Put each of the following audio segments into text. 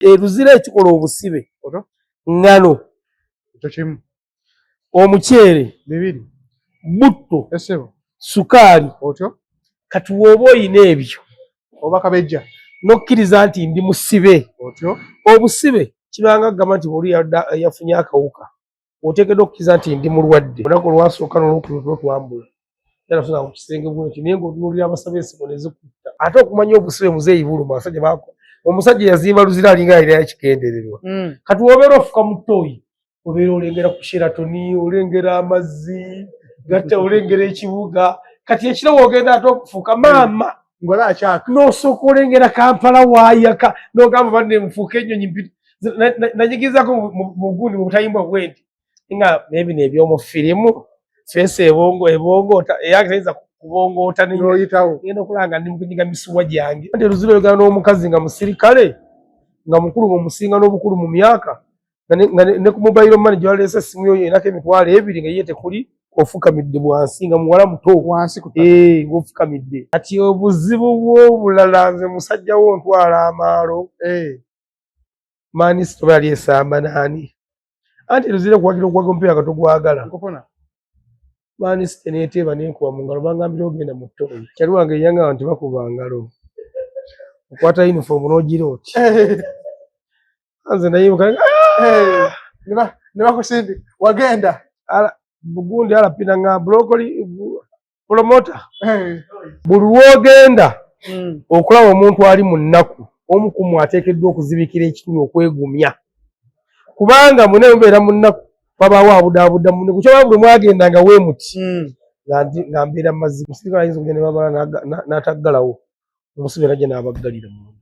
Eruzira ekikola obusibe. Ngano. Tochimu. Omukyere. Bibiri. Butto. Esebo. Sukaali. Otyo. Kati woba oyina ebyo. Oba kabejja. Nokkiriza nti ndi musibe. Otyo. Obusibe kibanga gamba nti buli yafunye akawuka. Oteekeddwa okukkiriza nti ndi mulwadde. Olunaku olwasooka n'olwokubiri twambula. Era tusanga ku kisenge bwekyo naye ng'otunuulira abasabe ensiko ne zikutta. Ate okumanya obusibe muzeeyi buluma abasajja baako. Omusajja yazimba luzira alinga alina ekigendererwa. Kati wobeera ofuka mu ttooyi obeera olengera ku Sheraton, olengera amazzi, gatta olengera ekibuga. Kati ekiro w'ogenda ate okufuuka maama ngola akyaka n'osooka olengera Kampala waayaka n'ogamba banne mufuuke ennyonyi mpita. Nanyigirizako mu gundi mu butayimbwa bwenti nga n'ebino eby'omu firimu feesi ebongoota eyange tayinza kubongoota n'oyitawo ngenda okulanga ndi mu kunyiga misuwa gyange. Ate Luzira oyogera n'omukazi nga musirikale nga mukulu ng'omusinga n'obukulu mu myaka ne ku mobile money gy'aleese essimu yo erako $2,000 nga ye tekuli ofukamidde bwansi nga muwala muto wansi ng'ofukamidde. Kati obuzibu bw'obulala nze musajja wo ntwala amaalo Manisita oba yali esamba n'ani anti Luzira kuwagira okuwaga omupiira nga togwagala Manisita neeteeba n'enkuba mu ngalo bangambira ogenda mu ttooyi. Kyali wange enyanga nti bakuba ngalo okwata yunifoomu n'ogira oti nze nayimuka ne bakusindi wagenda bugundi alapina nga brokoli promota buli lw'ogenda okulaba omuntu ali mu nnaku omu ku mmwe ateekeddwa okuzibikira ekituli okwegumya kubanga mune mubeera mu nnaku babaawo abudaabuda munne kukyaba buli mwagenda nga weemuti nga mbeera mazzi musirikale ayinza okugenda ne babala n'ataggalawo omusibe najja n'abaggalira mu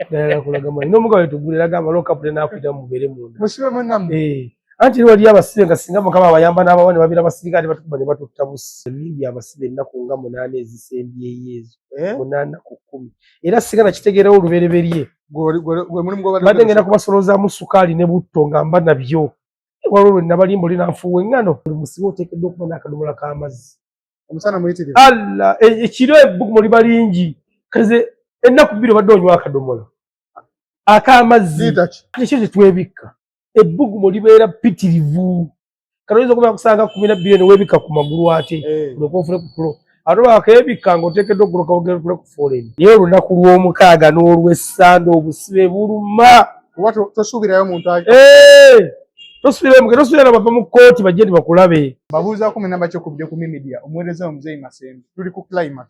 ddala kulaga manyi n'omugabo wetuggula eraga amalookapu n'akuyita mubeere munda musibe munnammwe anti wali abasibe nga singa Mukama abayamba n'abawa ne babeera basirikale batukuba ne batutta busi nibya abasibe ennaku nga 8 ezisembyeyo ezo 8 ku 10 era singa nakitegeerawo olubereberye badde ngenda kubasolozaamu sukaali ne butto nga mba nabyo waliwo lwe nabalimba oli nanfuuwa eŋŋano buli musibe oteekeddwa okuba n'akadomola k'amazzi omusana muyitirivu alla ekiro ebbugumu liba lingi kaze ennaku 2 obadde onywa akadomola ak'amazzi ekyo tetwebikka ebbugumu libeera pitirivu kati oyinza okubeera kusanga 12 ne weebikka ku magulu ate olyoka ofune ku tulo ate bakebikka ng'oteekeddwa okuloka ogenda otule ku foleni naye olunaku lw'omukaaga n'olw'essande obusibe buluma oba tosuubirayo muntu tosuubira bava mu kkooti bajje ndi bakulabe babuuzaako mu namba kyokubidde ku media omuweereza omuzeeyi Masembe tuli ku climax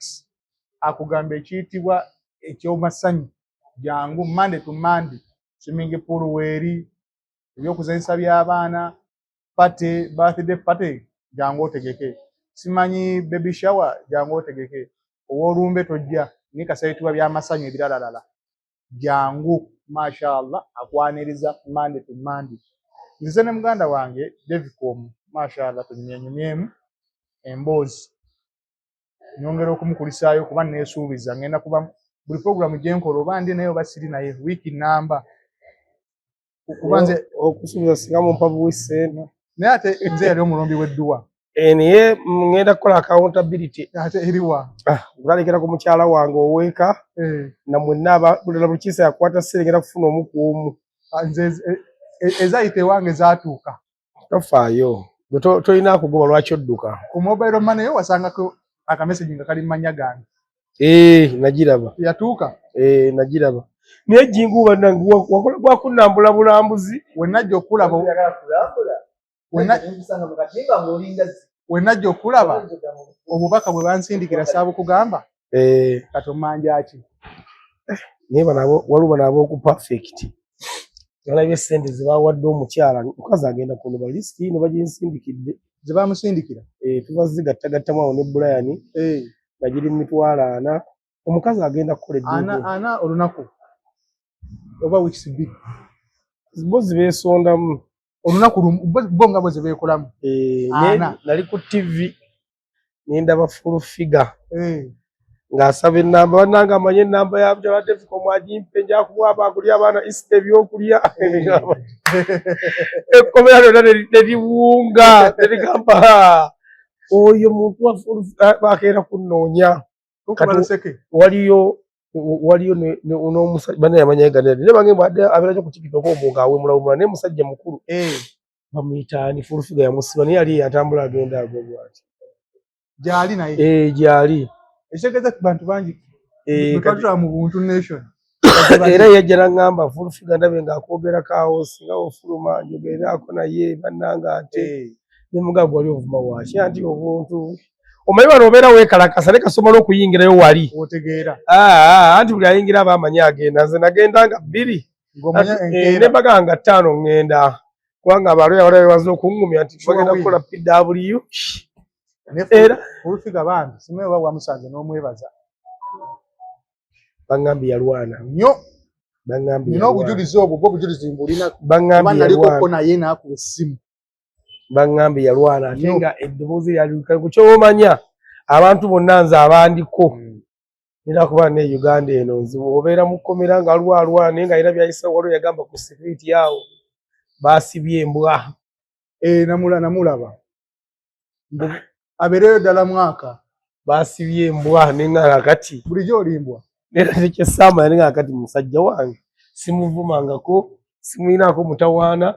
akugamba ekiyitibwa eky'omasanyu jangu Monday to Monday swimming pool weeri ebyokuzanyisa by'abaana pate birthday party jangu otegeke simanyi baby shower jangu otegeke ow'olumbe tojja ni kasayitibwa by'amasanyu ebiralalala jangu mashallah akwaniriza Monday to Monday nze ne muganda wange Devicom mashallah tunyunyemyemu emboozi nyongera okumukulisaayo kuba neesuubiza ngenda kuba buli programu gyenkola oba ndi naye oba siri naye wiiki namba kuba nze okusuubiza singa mumpa buwiseeno naye ate nze yali omulombi w'edduwa naye ngenda kukola accountability ate eriwa obalekera ku mukyala wange oweeka na mwenna buli kiisa yakwata sirengera kufuna omu ku omu nze ezayita ewange zaatuuka tofaayo tolina kugoba lwaki odduka ku mobile money yo wasangako akamesagi nga kali mu mannya gange nagiraba yatuuka nagiraba naye jinguba nange wakola gwakunnambula bulambuzi wenajja okulaba wenajja okulaba obubaka bwe bansindikira saabukugamba kati omanjaki naye waliwo bano ab'oku perfect nalabye sente zebawadde omukyala mukazi agenda kunoba lisiti ino baginsindikidde zebamusindikira tubazigattagattamu awo ne Brian bagiri mu 40 omukazi agenda kukola ana olunaku oba weeks 2 bo zibeesondamu olunaku bo nga bwe zibeekolamu nali ku TV nendaba full figure ng'asaba ennamba bannanga amanye ennamba ya mukyala Devicom agimpe nja kuwaba akuli abaana isite ebyokulya ekkomera lyonna ne liwunga ne ligamba oyo muntu bakeera kunnoonya waliyo waliyo n'omusajja bana yamanya ganira ne bange bwadde abeera ku TikTok omunga awe mulawumula ne musajja mukulu bamuyitaani Furufiga yamusiba naye yali atambula agenda agobwati gyali naye gyali ekitegeeza ku bantu bangi twatula mu Buntu Nation era yajja n'aŋŋamba Furufiga ndabe ng'akwogera kaawo singa ofuluma njogeeraako naye bannanga ate ne mugaga wali ovuma waki anti obuntu omanyi wano obeera weekalakasa ne kasoma n'okuyingirayo wali otegeera anti buli ayingira aba amanyi agenda nze nagenda nga 2 ne mbaga nga 5 ŋŋenda kubanga abalwe abala bebaza okuŋŋumya nti bagenda kukola PW era Furufiga bambi simanyi oba wamusanze n'omwebaza baŋŋambye yalwana nnyo nina obujulizi obwo bw'obujulizi mbulina baŋŋambye naye naakuba essimu baŋŋambye yalwana ate nga eddoboozi lyaliwuka ku kyomanya abantu bonna nze abandiko nina kuba ne Uganda eno nzibu obeera mu kkomera nga alwalwa naye nga alina byayisa waliwo yagamba ku security awo baasibye embwa namulaba abeereyo ddala mwaka baasibye embwa naye nga kakati bulijjo olimbwa era tekyesaamanya naye nga kakati musajja wange simuvumangako simuyinaako mutawaana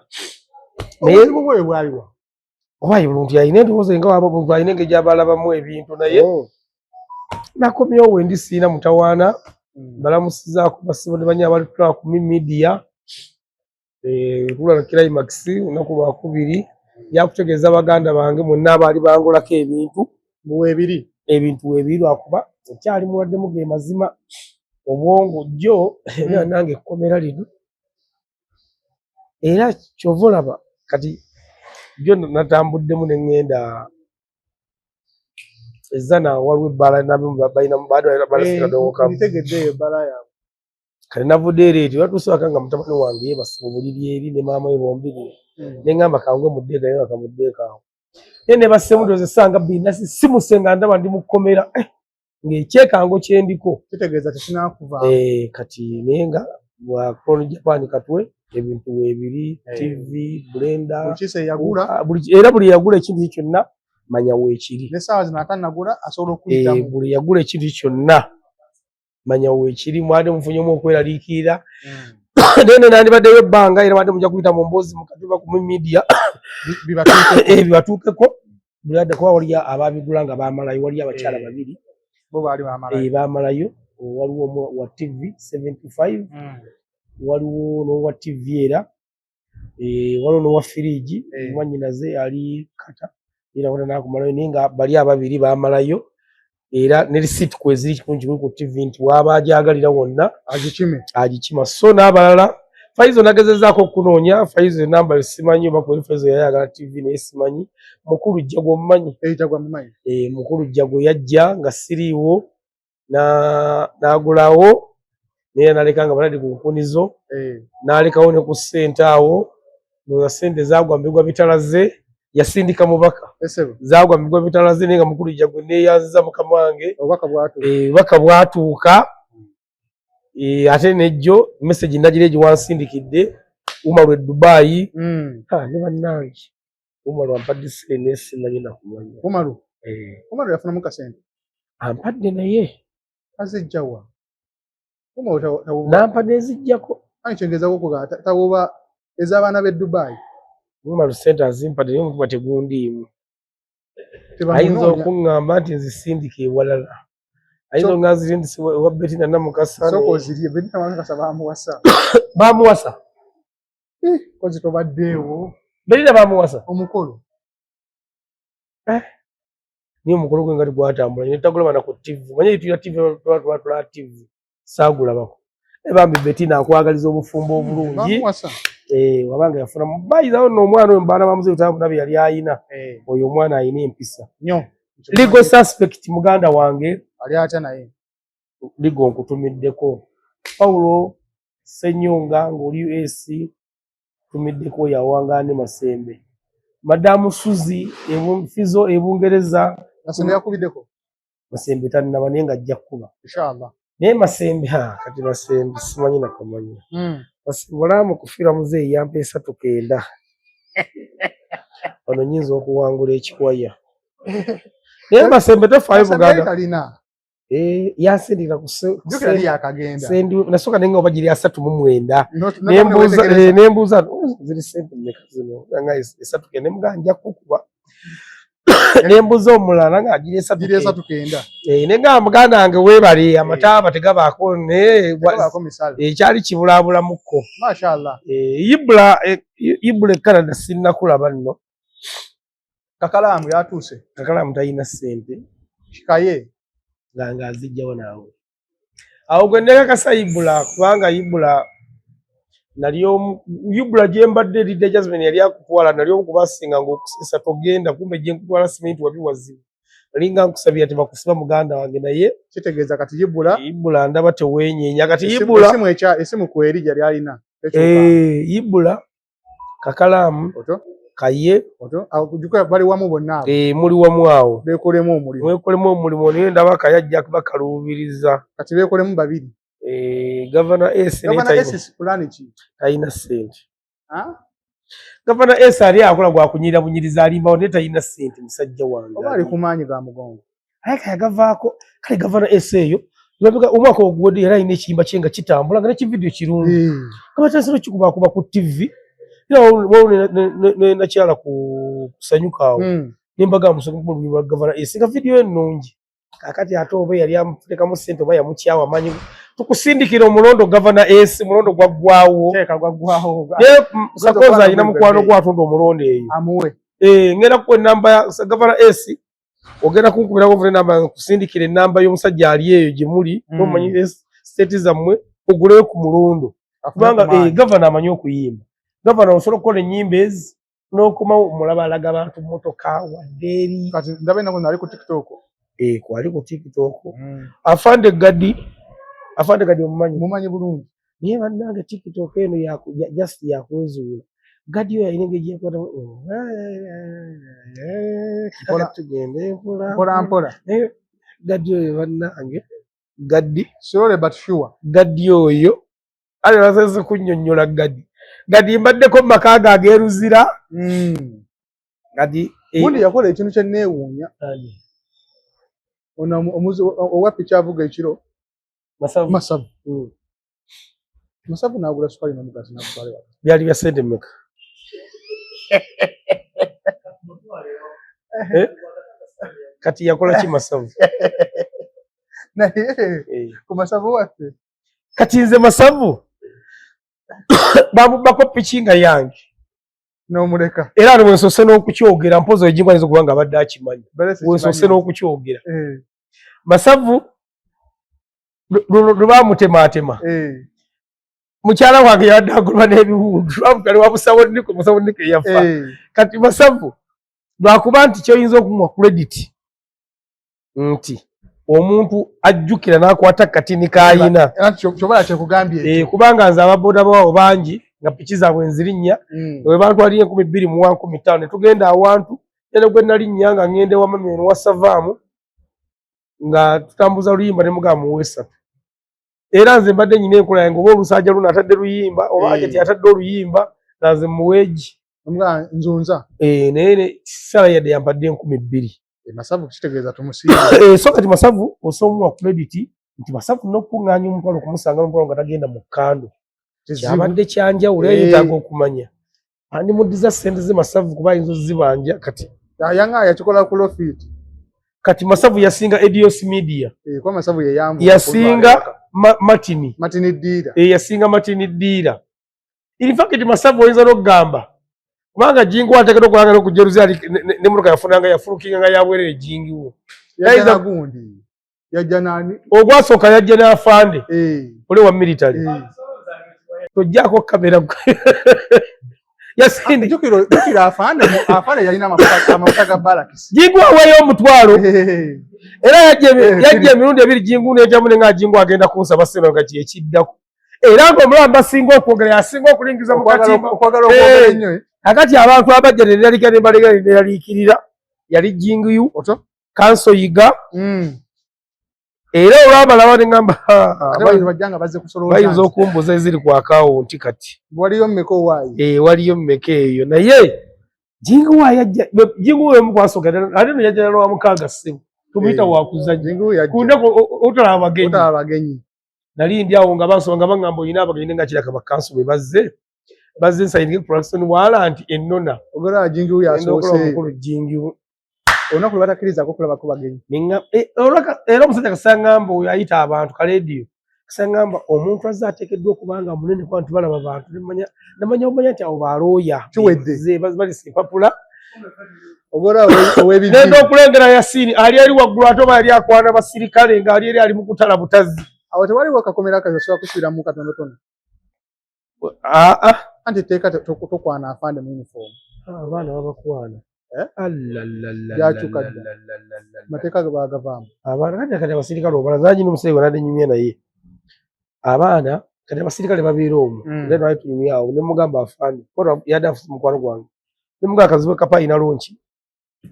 naye bwe bwaliwa obaye bulungi alina endowooza nga waba omuntu alina engeri gy'abalabamu ebintu naye nakomyewo wendi siina mutawaana balamusizaako basibo ne banya abalitulaba ku media kulala Climax olunaku lwakubiri yakutegeeza baganda bange mwenna abaali bangolako ebintu weebiri lwakuba ekyali muwaddemu ge mazima obwongo jjo nange ekkomera lino era kyova olaba kati jjo natambuddemu ne ŋŋenda ezana waliwo ebbala kale navudde ereeti batuuse waka nga mutabani wange yeebasiba obuliri eri ne maama we bombiri ne ŋŋamba kangwe muddeeka naye bakamuddeeka awo naye ne basseemu ndowooza essanga bbiri nasi simuse nga ndaba ndi mu kkomera ng'ekyekango kye ndiko kitegeeza tekinaakuva kati naye nga bwa Clone Japan katwe ebintu weebiri TV blender era buli yagula ekintu kyonna manya weekiri n'essaawa zino atannagula asobola okuyitamu buli yagula ekintu kyonna manya weekiri mwade mufunyemu okweraliikirira naye nandibaddeyo ebbanga era badde mujja kuyita mu mboozi mukatuba ku media bibatuukeko buli adde kuba waliyo abaabigula nga baamalayo waliyo abakyala babiri bo baali baamalayo waliwo wa TV 75 waliwo n'owa TV era waliwo n'owa firiji mwanyinaze ali kata era wona nakumalayo naye nga bali ababiri baamalayo era ne receipt kweziri kikunji ku TV nti waba ajagalira wonna agikima so n'abalala Faizo nagezezaako okunoonya Faizo enamba simanyi oba ku Faizo yayagala TV naye simanyi mukulu Jjago omumanyi mukulu Jjago yajja nga siriiwo n'agulawo naye naleka nga baladi ku nkunizo n'alekawo ne ku ssente awo nga ssente zaagwa mbigwa bitalaze yasindika mubaka zaagwa mbigwa bitalaze naye nga mukulu Jjago neeyanziza mukama wange obubaka bwatuuka ate nejjo message ndagire gye wansindikidde Umaru Dubai ne bannange Umaru ampadde ssente simanyi nakumanya Umaru yafunamu kasente ampadde naye azijjawa nampadde ezijjako kyengeezako kuga tawoba ez'abaana b'e Dubai Umaru ssente azimpadde naye omutima tegundiimu ayinza okuŋŋamba nti nzisindika ewalala ayinza nga ziri nti owa Betina Namukasa bamuwasa kozi tobaddeewo Betina bamuwasa omukolo niyo omukolo gwe nga tegwatambula ne tagulaba ku TV manye tuyita TV twatula TV saagulabako bambi Betina akwagaliza obufumbo obulungi wabanga yafuna bayizawo nno omwana oyo mbaana bamuze bitamu yali ayina oyo omwana ayina empisa legal suspect muganda wange ali atya naye ligo nkutumiddeko Paulo Senyonga ng'oli US tumiddeko yawangane Masembe Madamu Suzi Fizo Ebungereza Masembe yakubiddeko Masembe tannaba naye nga ajja kuba inshallah naye Masembe kati Masembe simanyi nakamanya walamu kufiira muzeeyi yampa 39 ono nyinza okuwangula ekikwaya naye Masembe tofaayo Buganda Yasindira jukira ali akagenda sendi nasoka nenga obagiri 39 nembuza ziri sente mmeka zino nga 3 kende muganja kukuba nembuza omulala nga agiri 3 kenda nenga muganda wange webali amataba tegabaako ekyali kibulabula mukko mashallah Ibula Canada sinna kulaba nno kakalamu yatuuse kakalamu tayina sente kikaye nga azijjawo naawe awo gwe nekakasa Ibula kubanga Ibula gyembadde lidde Jasmine yali akutwala nalyo okubasinga ng'okusisa togenda kumbe gye nkutwala siminti wabi wazibu linga nkusabira tebakusiba muganda wange naye kitegeeza kati Ibula ndaba tewenyeenya kati Ibula esimu kweri gyali alina Ibula kakalamu kaye bali wamu bonna muli wamu awo bekolemu omulimu naye ndaba kayajja bakaluubiriza kati bekolemu babiri Governor S plan ki tayina sente Governor S ali akola gwakunyirira bunyiriza alimbawo naye tayina sente musajja wange oba ali ku maanyi ga mugongo aye kayagavaako kale Governor S eyo omwaka oguwedde era alina ekiyimba kye nga kitambula nga nekividiyo kirungi kabatasiro kikubakuba ku TV nakyala kusanyuka awo nembaga musonga Governor S nga vidiyo ennungi kakati ate oba yali amutekamu sente oba yamukyawa amanyi tukusindikira omulondo Governor S mulondo gwaggwawo sakoza alina mukwano gwatunda omulondo eyo amuwe ngenda kuwa enamba ya Governor S ogenda kunkubirako vule namba kusindikira enamba y'omusajja ali eyo gye muli nomanyi state zammwe oguleyo ku mulondo kubanga Governor amanyi okuyimba Governor osobola okukola ennyimba ezi n'okomawo omulaba alaga abantu mmotoka wadde eri kati ndaba ennaku nali ku TikTok kwali ku TikTok afande gadi omumanyi bulungi naye bannange TikTok eno just yakwezuula gadi oyo alina engeri gyeyakwata tugende mpola gadi oyo bannange gadi slowly but sure gadi oyo ali basese kunnyonnyola gadi mbaddeko mu maka ge ageeruzira gadi gundi yakola ekintu kye neewuunya owa piki avuga ekiro masavu n'agula sukali n'omugazi n'agutwala byali bya sente mmeka kati yakola ki masavu naye ku masavu waffe kati nze masavu bamubako piki nga yange n'omuleka era ano wensose n'okukyogera mpozi ejingwa nizo kubanga abadde akimanyi wensose n'okukyogera masavu lwebamutemaatema mukyala wange yadde agulwa n'ebiwundu lwamutwale wa musawoniko musawoniko eyafa kati masavu lwakuba nti kyoyinza okumuwa credit nti omuntu ajjukira n'akwata katini kayina kyobola kyekugambye kubanga nze ababoda bawo bangi nga piki zaabwe nzirinnya we bantu ali 2000 mu 15 ne tugenda awantu ene gwe nalinnya nga ngende wa mami wa Savaamu nga tutambuza luyimba ne mugamba muwesatu era nze mbadde nyina enkola yange oba olusajja luno atadde luyimba oba ajati atadde oluyimba nga nze muweegi nzunza naye sala yadde yampadde 2000 masavu kitegeeza tumusiiba so kati masavu osomuwa credit nti masavu n'okuŋŋaanya omutwalo okumusanga n'omutwalo nga tagenda mu kkando kyabadde kyanjawulo yeetaaga okumanya andi muddiza ssente ze masavu kuba ayinza ozibanja kati yaŋŋaaya kikola ku lofit kati masavu yasinga Edios Media kuba masavu yasinga Martini Ddiira yasinga Martini Ddiira in fact masavu oyinza n'okugamba kubanga jingu ateekera okulanga n'okujeruza n'emmotoka yafunanga yafulukinga nga yabwerere jingiwo yajja nani ogwasooka yajja n'afande oli wa military tojjaako kamera jukira afande yalina amafuta ga balakisi jingu aweeyo omutwalo era yajja emirundi 2 jingu n'ejamu ne nga jingu agenda kunsaba seno nga kyekiddako era ng'omulamu basinga okwogera yasinga okulingiza mu katimba akati abantu abajja neralika nembalega neraliikirira yali jinguyu kanso yiga era olwabalaba neŋŋamba bayinza okumbuza eziri ku akawunti kati waliyo mmeka owaayo waliyo mmeka eyo naye jingu emu kwasooka ate no yajja nalwa mukaaga ssebo tumuyita wakuzanya Jingu yajja kunako otala abagenyi nali ndi awo nga bansonga bangamba oyina abagenyi nga kiraka bakansu bwe bazze nsayinike production wala nti ennona ogera jingu yasoose omukulu jingu olunaku lwe batakkirizaako kulabako bagenyi era omusajja kasangamba oyo ayita abantu ka leediyo kasangamba omuntu azze ateekeddwa okubanga munene kuba nti balaba bantu namanya omanya nti abo balooya kiwedde balisa empapula ogera ow'ebibi nenda okulengera Yasini ali eri waggulu ate oba yali akwana basirikale ng'ali eri ali mu kutala butazi awo tewaliwo kakomera kasobola kusuubiramu katonotono anti teeka tokwana afande mu uniform abaana babakwana yakyuka dda mateeka ge baagavaamu abaana kati abasirikale obalazaji n'omusajja gwe nadde nyumya naye abaana kati abasirikale babeera omwo era naye tunyumya awo ne mugamba afande yadde afusa mukwano gwange ne mugamba kazibu kapa ayina lonki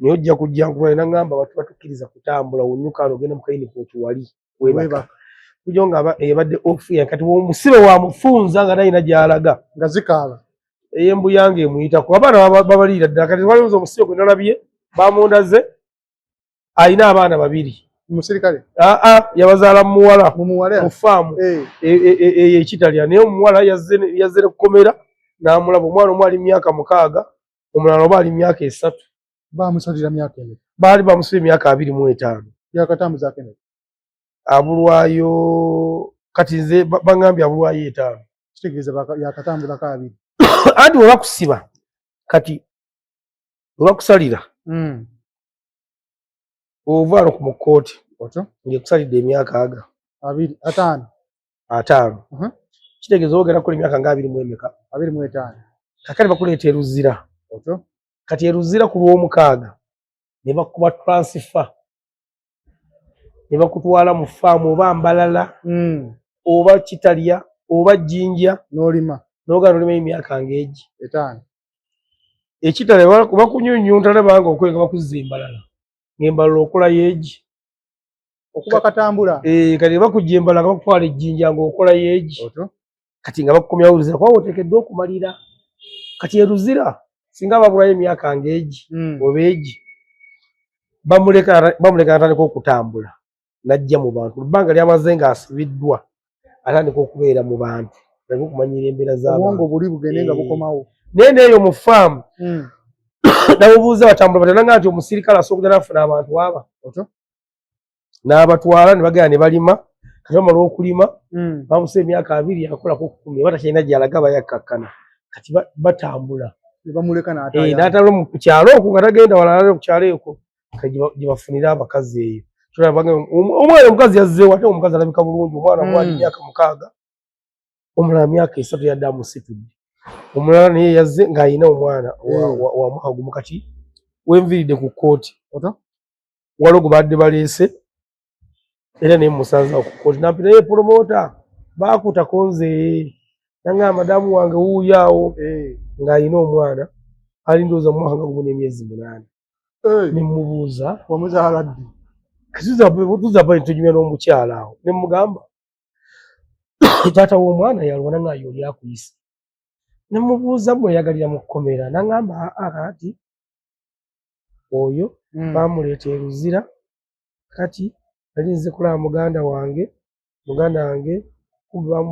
naye ojja kujja nkuba nangamba batu batukkiriza kutambula wonyukaala ogenda mu kayinipoti wali webaka kujja nga ebadde ofuya kati omusibe wamufunza nga talina gy'alaga nga zikaaba ey'embu yange emuyitako abaana babaliira ddala kati twalowooza omusibe gwe nalabye bamundaze ayina abaana babiri musirikale yabazaala mumuwala mumuwala mu faamu eyo ekitalya naye omuwala yazze ne kukomera n'amulaba omwana omu ali myaka 6 omulala oba ali myaka 3 bamusalira myaka ene baali bamusibye myaka 25 yakatambuza kene abulwayo kati nze bangambye abulwayo 5 kitegeeza yakatambula kabiri anti we bakusiba kati we bakusalira ovaalo ku mukooti ng'ekusalidde emyaka 5 kitegeeza ogenda kukola emyaka nga 25 kakati bakuleeta eruzira kati eruzira ku lw'omukaaga ne bakuba transfer ne bakutwala mu faamu oba Mbalala oba Kitalya oba Jjinja n'olima n'ogenda olima emyaka ng'egi 5 Ekitalya bakunyunyunta labanga okwenga bakuzza Mbalala ng'Embalala okola yeegi okuba katambula kati bakujja Mbalala nga bakutwala Ejjinja ng'okola yeegi kati nga bakukomyawo eruzira kuba oteekeddwa okumalira kati eruzira singa babulayo emyaka ng'egi oba egi bamuleka natandika okutambula najja mu bantu bbanga lyamaze ng'asibiddwa atandika okubeera mu bantu aleme okumanyira embeera z'abantu buli bugende nga bukomawo naye neeyo mu faamu nabubuuza batambula batananga nti omusirikale asobola n'afuna abantu aba n'abatwala ne bagenda ne balima kati bamala okulima bamusa emyaka 2 akolako 10 batakyalina gy'alaga bayakkakkana kati batambula bamuleka n'atalo ku kyalo okwo nga tagenda walala ku kyalo ekwo gye bafunira abakazi eyo omwana omukazi yazzeewo ate omukazi alabika bulungi omwana mwali myaka 6 omulala myaka 3 yadde amusitudde omulala naye yazze ng'ayina omwana wa mwaka gumu kati wenviridde ku kkooti waliwo gwe badde baleese era naye musanza ku kkooti nampi naye promota baakutako nze nanga madamu wange wuuyaawo ng'ayina omwana ali ndowooza mu mwaka nga gumu n'emyezi 8 ne mmubuuza wamuzaala ddi tuzapa ntujumya n'omukyala awo ne mugamba taata w'omwana yalwana ng'ayo oli akuyisa ne mubuuza mweyagalira mu kkomera n'angamba kati oyo baamuleeta eruzira kati nali nze kulaba muganda wange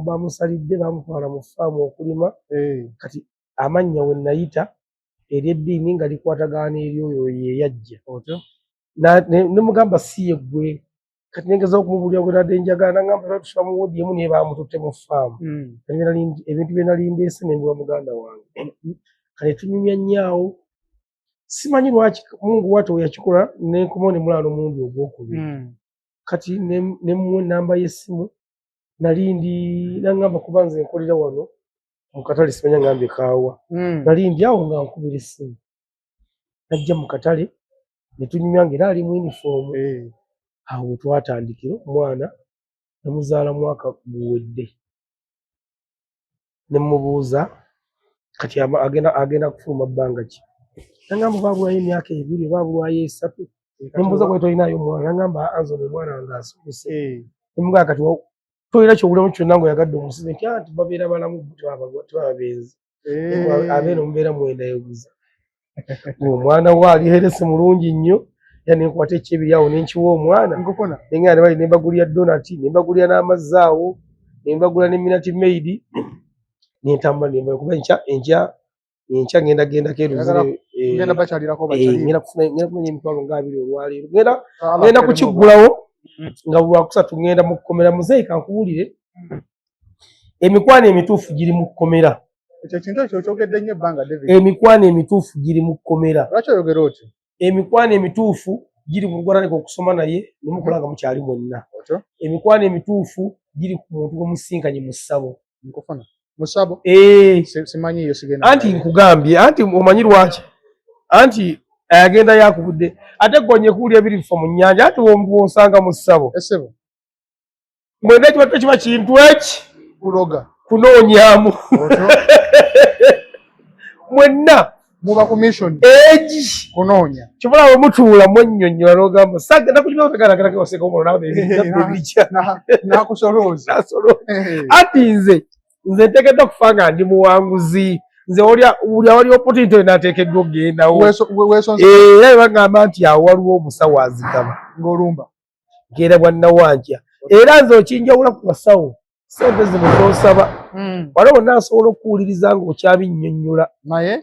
bamusalidde bamutwala mu faamu okulima kati amannya we nayita ery'eddiini nga likwatagana n'eri oyo yeyajja ne mugamba si ye ggwe kati nengeza okumubuulira gwe nadde njagala nangamba tusula mu woodi emu naye baamututte mu faamu ebintu bye nali ndeese ne mbiwa muganda wange kale tunyumya nnyo simanyi lwaki Mungu wate yakikola nenkomawo ne mulala omulundi ogwokubiri kati ne mmuwa ennamba y'essimu nali ndi nangamba kuba nze nkolera wano mu katale simanya ngambye kaawa nali ndi awo nga nkubira essimu najja mu katale ne tunyumya ng'era ali mu yunifoomu awo twatandikira omwana namuzaala mwaka guwedde ne mmubuuza kati agenda kufuluma bbanga ki nangamba baabulwayo emyaka 2 baabulwayo 3 nembuuza gwe tolinayo omwana nangamba anzona omwana wange asomese nemugamba kati tolina kyobulamu kyonna ng'oyagadde omusibe nti anti babeera balamu tebababenzi abeera omubeera mwendayoguza omwana we aliherese mulungi nnyo ya nenkwata ekyebiri awo nenkiwa omwana Nkufuna. nengenda bali nembagulira donut nembagulira n'amazzi awo nembagula ne Minute Maid nentambula nemba kuba enkya ngenda keruzire ngenda bachalirako ngenda kufuna emitwalo nga 2 olwaleero ngenda kukigulawo nga lwakusatu ngenda mu kkomera muzeeyi kankuwulire emikwano emituufu giri mu kkomera ekyo kintu ekyo kyogedde nnyo ebbanga David emikwano emituufu giri mu kkomera lwaki oyogera otyo emikwano emituufu giri mu lugwalaleka okusoma naye nemukola nga mukyali mwenna emikwano emituufu giri ku muntu gwemusinkanye mu ssabo nkufuna mu ssabo simanyi iyo sigenda anti nkugambye anti omanyi lwaki anti ayagenda yakubudde ate gonye kuwulya ebiri bifa mu nnyanja ate wonsanga mu ssabo essebo mwenda ekibato kiba kintu eki kuloga kunoonyaamu mwenna muba ku mission egi kunoonya kibula we mutuula mwennyonnyola n'ogamba sagenda kuliba otegalagala oseka omulo nawe ebirya nakusolooza ati nze nteekeddwa okufa nga ndi muwanguzi nze buli awali opportunity naateekeddwa okugendawo era ebagamba nti awo waliwo omusawo azigaba ng'olumba nkeera bwannawankya era nze okinjawula ku basawo sente zino z'osaba wali bonna asobola okuwuliriza ng'okyabinnyonnyola naye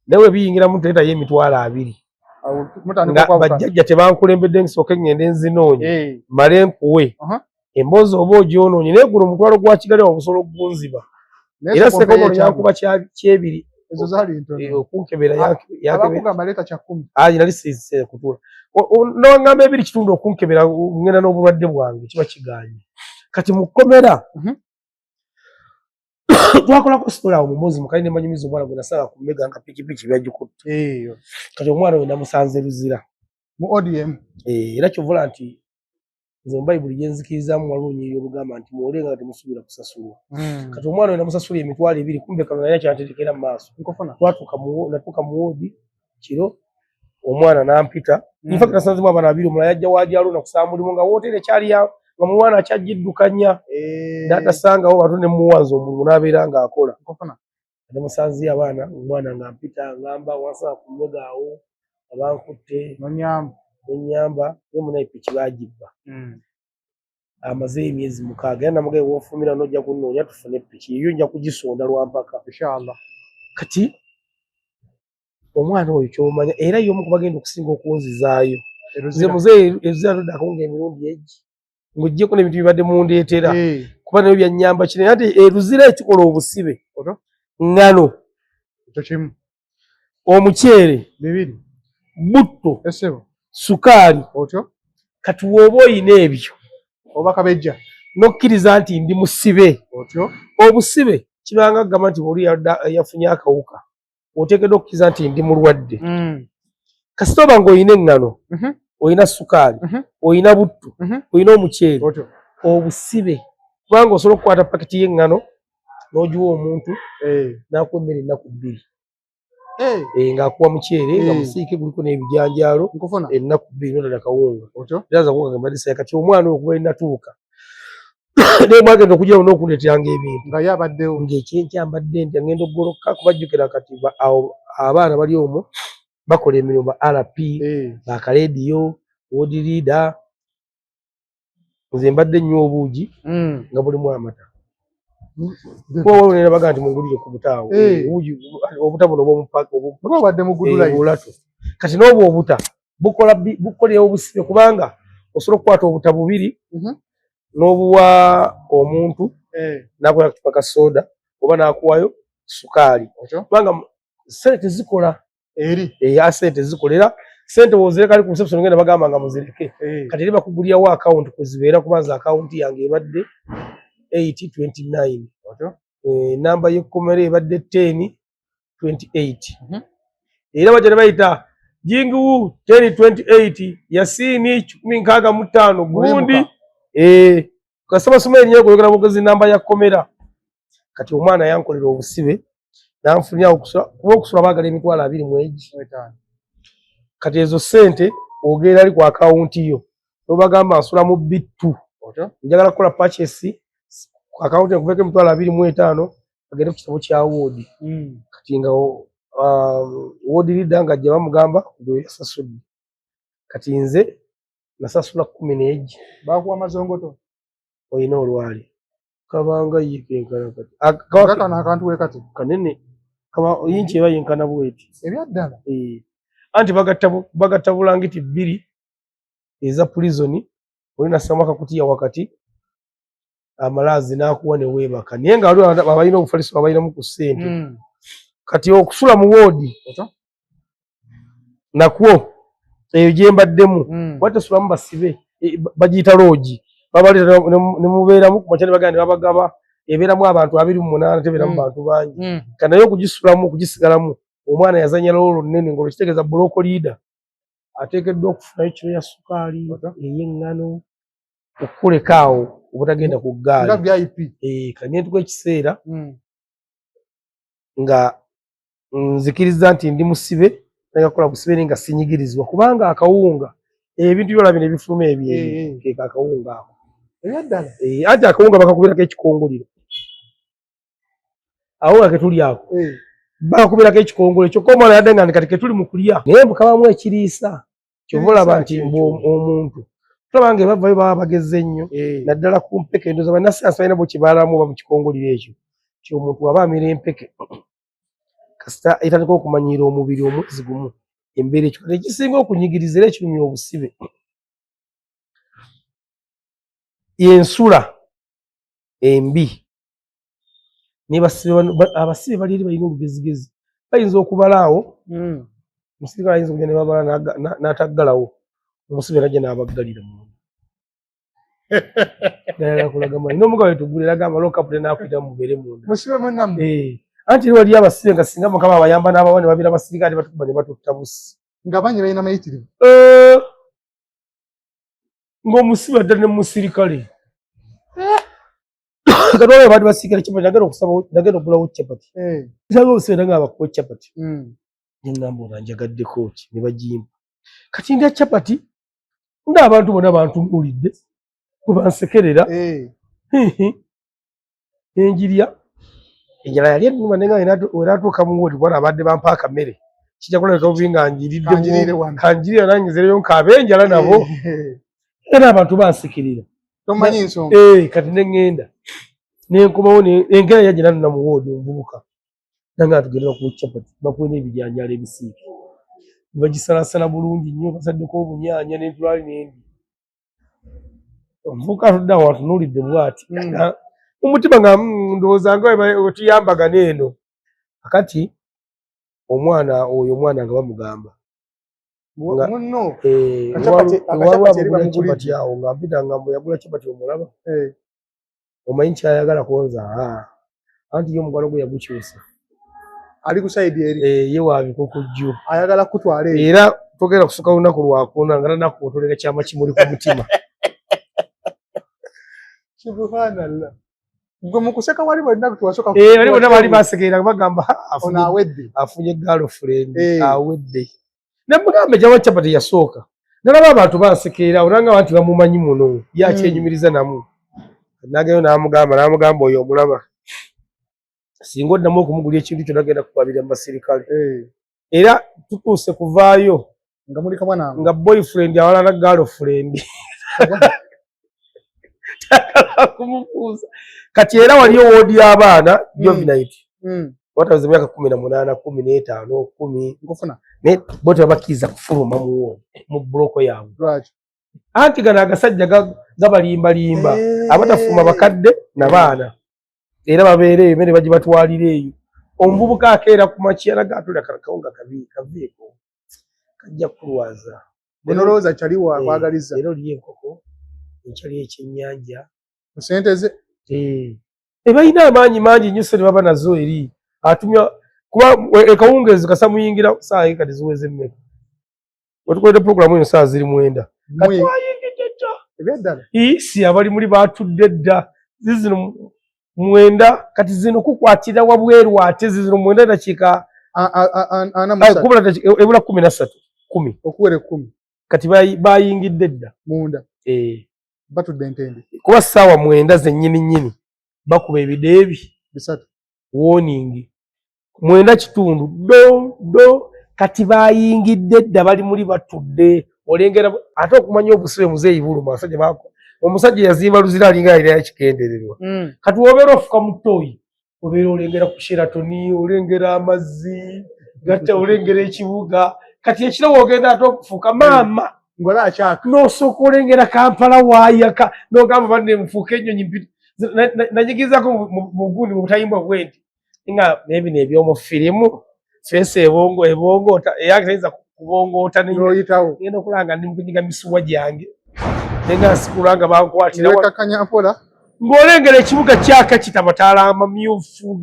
nawe biyingiramu teetayo emitwalo 2 nga bajjajja tebankulembedde ngisooke ngende nzinoonya male nkuwe emboozi oba ogyonoonye naye guno omutwalo gwa Kigali obusobola ogunziba era sekomono yankuba kyebiri ezo zaali ntono okunkebera abakugamba leeta 10 nali siise kutula n'oŋŋamba 2 okunkebera ngenda n'obulwadde bwange kiba kiganye kati mu kkomera twakolako sitola awo mumozi mukali ne manyumiza omwana gwe nasala ku mmega nga pikipiki byagikutte kati omwana we namusanze luzira mu ODM era kyovula nti nze mu Bayibuli gye nzikirizaamu waliwo onyiri olugamba nti muwolenga nga temusuubira kusasulwa kati omwana we namusasula emitwalo 2 kumbe kano naye kyanterekera mu maaso natuuka mu woodi kiro omwana nampita infact nasanzemu abaana 2 omulala yajja waajalo nakusambulimu nga wooteera ekyali nga mu mwana akyagiddukanya n'atasangawo watu ne muwanza omulimu n'abeera ng'akola namusanzeyo abaana omwana nga mpita ngamba wansala ku mmega awo abankutte nonyamba ye munaye piki baagibba amazeyo emyezi 6 era namugaye woofumira n'ojja kunnoonya tufune piki eyo nja kugisonda lwampaka inshallah kati omwana oyo kyomanya era y'omu ku bagenda okusinga okunzizaayo nze muzeeyi ezira toddako ng'emirundi egi ng'oggyeko n'ebintu bibadde mundeetera kuba nayo byannyamba kino ate eruzira ekikola obusibe ŋŋano omuceere butto sukaali kati wooba oyina ebyo oba kabejja n'okkiriza nti ndi musibe obusibe kibanga kugamba nti buli yafunye akawuka oteekeddwa okukkiriza nti ndi mulwadde kasita oba ng'olina eŋŋano olina sukaali olina buttu olina omuceere obusibe kubanga osobola okukwata paketi y'eŋŋano n'ogiwa omuntu n'akuwa emmere ennaku 2 ng'akuwa muceere nga musiike guliko n'ebijanjaalo ennaku 2 n'otadda kawunga era nza kuga gamba disaya kati omwana oyo kuba linatuuka naye mwagenda okugyawo n'okundeeteranga ebintu ng'ekyenkya mbadde nti ngenda oggoloka kubajjukira kati abaana bali omwo bakola emirimu ba RP bakalediyo wodi leader nze mbadde nnyo obuugi nga bulimu amata kuba waliwo nebaga nti mungulire ku butaawo obuugi obuta buno obwabadde mugudulayo kati n'obwo obuta bukolera obusibe kubanga osobola okukwata obuta 2 n'obuwa omuntu n'akola akacupa ka soda oba n'akuwayo sukaali kubanga sente zikola sente zikolera sente wozireka ali ku reception ngenda bagamba nga muzireke kati eri bakugulyawo account kuzibeera kubanza account yange ebadde 829 namba y'ekkomera ebadde 1028 era bajja bayita jingu 1028 Yasini 165 gundi kasaba soma erinnya kuyogera mugezi namba ya kkomera kati omwana yankolera obusibe nanfunyawo kuba okusula baagala emitwalo 2 mwegi kati ezo sente ogenda ali ku akawunti yo nobagamba nsula mu bittu njagala kukola purchase ku akawunti ekuveko emitwalo 25 agende ku kitabo kya woodi kati nga woodi leader ng'ajja bamugamba gwe yasasudde kati nze nasasula 10 bakuwa mazongoto oyina olwali kabanga yikenkana kati akakana akantu we kati kanene kaba yinchi eba yenkana bweti ebyaddala anti bagatta bulangiti 2 eza prison olina samaka kutiya wakati amalazi nakuwa ne webaka naye nga waliwo abalina obufaliso abalinamu ku ssente kati okusula mu woodi nakwo eyo gye mbaddemu watasulamu basibe bagiyita loogi babaleta ne mubeeramu ku makyane baganda babagaba ebeeramu abantu 28 tebeeramu bantu bangi kana naye okugisulamu okugisigalamu omwana yazanya loolo nnene ngolo kitegeeza buloko leader ateekeddwa okufunayo kiro ya sukaali ey'eŋŋano okukulekaawo obutagenda ku ggaali kanye ntuko ekiseera nga nzikiriza nti ndi musibe nagakola busibe nga sinyigirizibwa kubanga akawunga ebintu byolabye ne bifuluma ebyekeka akawunga ako ebyaddala anti akawunga bakakubirako ekikongoliro awo nga ketuli ako bakakubirako ekikongoliro kyokka omwana yadde nga kati ketuli mu kulya naye mukabamu ekiriisa kyova olaba nti omuntu tulabanga ebavayo baba bageze nnyo naddala ku mpeke ndoza bannasiyansi balina bo kyebaalamu oba mu kikongoliro ekyo ti omuntu waba amira empeke kasita etandika okumanyiira omubiri omwezi gumu embeera ekyo kati ekisinga okunyigiriza era ekirumya obusibe yensula embi abasibe bali eri balina olugezigezi bayinza okubalaawo omusirikale ayinza okugenda ne babala n'ataggalawo omusibe najja n'abaggalira munda nakulagama ina omugabo etugula eragamba lokapule nakwita mubeere munda musibe munnamu anti eri wali abasibe nga singa mukama abayamba n'abawa ne babeera abasirikale batukuba ne batutta busi nga banyi balina mayitirivu ng'omusibe addala ne musirikale kati olaba baali basirikale kyapati nagenda okugulawo kyapati isanga obusibe nanga abakuwa kyapati nengamba ona njagaddeko ki ne bagimpa kati ndya kyapati nda abantu bonna bantunuulidde bwe bansekerera enjirya enjala yali ennuma nenga weratuuka mu woodi bwana abadde bampa akamere kijja kulabika bubi nga njiriddemu kanjirira nange nzereyo nkaabe enjala nabo era abantu bansekerera tomanyi nsonga kati neŋŋenda nenkomawo engera yajja nanona mu woodi omuvubuka nange atugendera ku capati bakuwe n'ebijanjaalo ebisiike bagisalasala bulungi nnyo basaddeko obunyaanya n'entulaali n'endi omuvubuka atudde awo atunuulidde bw'ati mumutima nga ndowooza nga wetuyambagana eno akati omwana oyo omwana nga bamugamba capati awo nga mpita nga mbu yagula capati omulaba omanyi kyayagala konza anti ye omukwano gwe yagukyusa ali ku sayidi eri ye waabiko ku jjo ayagala kutwala era togenda kusuka lunaku lwakuna nga tanakuotolera kyama kimuli ku mutima subhanallah gwe mukuseka wali balina kutuwasoka wali bonna baali basekerera bagamba afunye girlfriend awedde namugambe jawa capati yasooka nalaba abantu bansekerera olanga nti bamumanyi muno yakyenyumiriza namu nageyo namugamba oyo omulaba singa oddamu okumugula ekintu kyo nagenda kukwabira mu basirikale era tutuuse kuvaayo nga boyfriend awalana girlfriend takala kumubuuza kati era waliyo woodi y'abaana jovinite watabuze emyaka 18 15 10 naye bo tebabakkiriza kufuluma mu woodi mu buloko yaabwe anti gano agasajja gabalimbalimba abatafuma bakadde nabaana era babeera eyo emmere bagibatwalira eyo omuvubuka akeera ku makya laga atulira kawunga kaveeko kajja kulwaza olowooza kyali wakwagaliza era oli enkoko ekyali ekyennyanja mu sente ze ebalina amaanyi mangi nnyo sente baba nazo eri atumya kuba ekawungeezi kasamuyingira saayi kati ziweze emmeka wetukolede puroguramu eno saa ziri 9 katwayingidde dda ebyaddala isi abali muli batudde dda zizino 9 kati zino kukwatira wabweru ate zizino 9 dakiika ebula 13 10 okuwera 10 kati bayingidde dda munda batudde entende kuba ssaawa 9 zennyini nnyini bakuba ebideebi 3 warning 9 kitundu do kati bayingidde dda bali muli batudde olengera ate okumanya obusibe muzeeyi buluma abasajja baako omusajja yazimba luzira alinga alina ekigendererwa kati wobeera ofuka mu ttooyi obeera olengera ku Sheraton olengera amazzi gatta olengera ekibuga kati ekiro woogenda ate okufuuka maama ngola akyaka n'osooka olengera Kampala waayaka n'ogamba banne mufuuka ennyonyi nanyigirizako mu gundi mu butayimbwa bwenti nga maybe n'ebyomu firimu fesi ebongoota eyageza kubongoota n'oyitawo ngenda okulanga ndi mukunyiga misuwa gyange nenga nsikulanga bankwatira wekakanya mpola ng'olengera ekibuga kyaka kitamataala amamyufu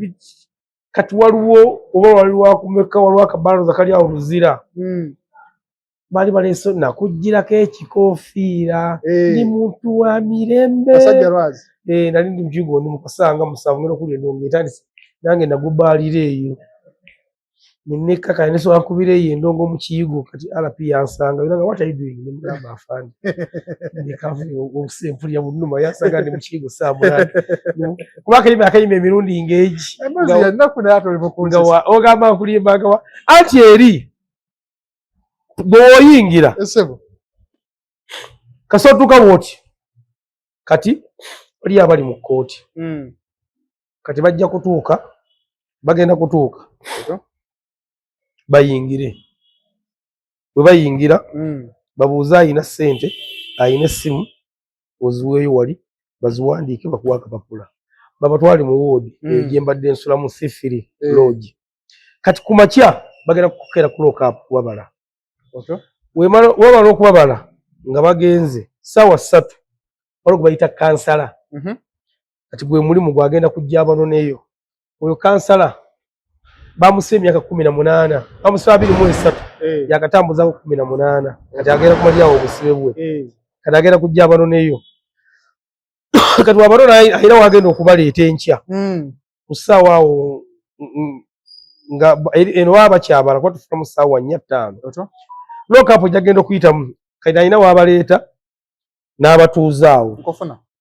kati waliwo oba waliwakumeka waliwo akabaloza kali awo luzira baali baleese nakugirako ekikoofiira ndi muntu wa mirembe basajja lwazi nali ndi mukigo ndi mukasanga musanvu ngenda okuli endongo etandise nange nagubaalira eyo ninekaka nesobola nkubira eyo endongo mu kiyigo kati RP yansanga biranga what are you doing nemugamba afande obusempulya bunuma yansanga ndi mu kiyigo saamulani kuba akayima emirundi ng'egi ogamba nkulimbanga anti eri bw'oyingira kasootuka bwoti kati bali abali mu kkooti kati bajja kutuuka bagenda kutuuka bayingire bwe bayingira babuuze ayina ssente ayina essimu oziweeyo wali baziwandiike bakuwa akapapula babatwale mu woodi gye mbadde nsulamu C3 lodge kati ku makya bagenda kukeera ku lookapu kubabala webamala okubabala nga bagenze ssaawa 3 waliwo gwe bayita kansala kati gwe mulimu gwagenda kujja abanoneeyo oyo kansala bamusiba emyaka 18 bamusiba 23 yakatambuzaako 18 kati agenda kumalirawo obusibe bwe kati agenda kujja abanoneeyo kati wabanona ayina wagenda okubaleeta enkya ku ssaawa awo nga eno baba bakyabala kuba tufuna mu ssaawa 4-5 lookapu gyagenda okuyitamu kati ayina wabaleeta n'abatuuzaawo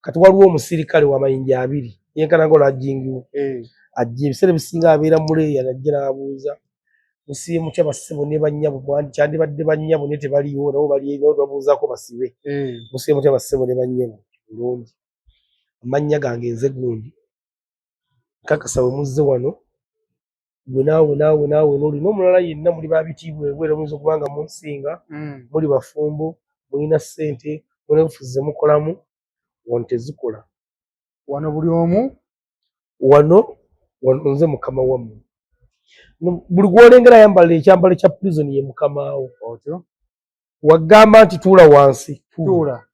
kati waliwo omusirikale w'amayinja 2 yenkana ng'olajingiwo ajja ebiseera ebisinga abeera muleeya najja n'abuuza musibe mutya bassebo ne bannyabo kyandibadde bannyabo ne tebaliiwo nabo baliwo babuuzaako basibe musibe mutya bassebo ne bannyabo bulungi amannya gange nze gundi nkakasa bwe muzze wano gwe naawe n'olina omulala yenna muli babitiibwa ebwera muyinza okuba nga munsinga muli bafumbo mulina ssente mulina enfuzi zemukolamu wano tezikola wano buli omu wano nze mukama wammwe buli gw'olengera ayambala ekyambalo kya prison ye mukamaawo wagamba nti tuula wansi tuula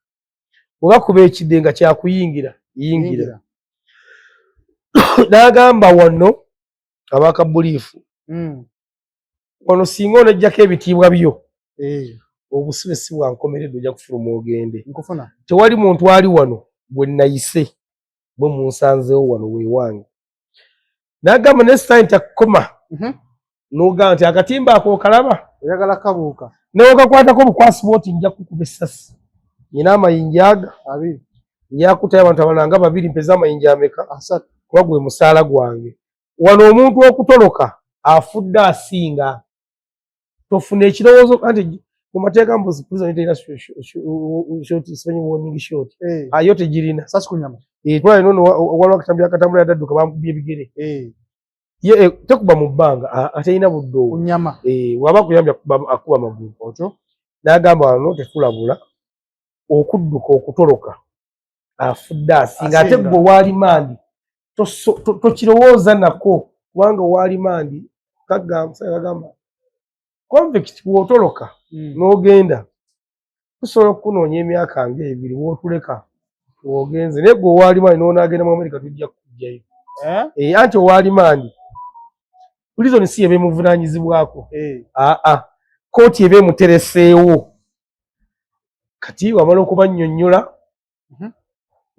oba kuba ekidenga kyakuyingira yingira n'agamba wano abakabuliifu wano singa onajjako ebitiibwa byo obusibe si bwankomeredde ojja kufuluma ogende tewali muntu ali wano gwe nayise bwe munsanzeewo wano weewange n'agamba nesitaani takukoma n'ogamba nti akatimba ako okalaba oyagala kabuuka newokakwatako obukwasi bwoti nja kukuba essasi nyina amayinja aga njakutayo abantu abalanga 2 mpeza amayinja ameka 3 kuba gwe musaala gwange wano omuntu okutoloka afudde asinga tofuna ekirowoozo anti mumateeka mbuzi prison terina simanyi warning shot yo tegirina sasi kunyama twalina ono waliwo akatambula yadadduka bamukubye ebigere ye tekuba mu bbanga atalina buddoowo kunyama waba kuyambya akuba amagulu otyo n'agamba wano tetulabula okudduka okutoloka afudde asinga ate gwe waali mandi tokirowooza nako kubanga waali mandi kagamba convict bw'otoloka n'ogenda tusobola okukunoonya emyaka nga 2 w'otuleka ogenze naye gwe owaali mandi n'onaagenda mu Amerika tujja kukugjayo anti owaali mandi prison si eba emuvunaanyizibwako kooti eba emutereseewo kati wamala okubannyonnyola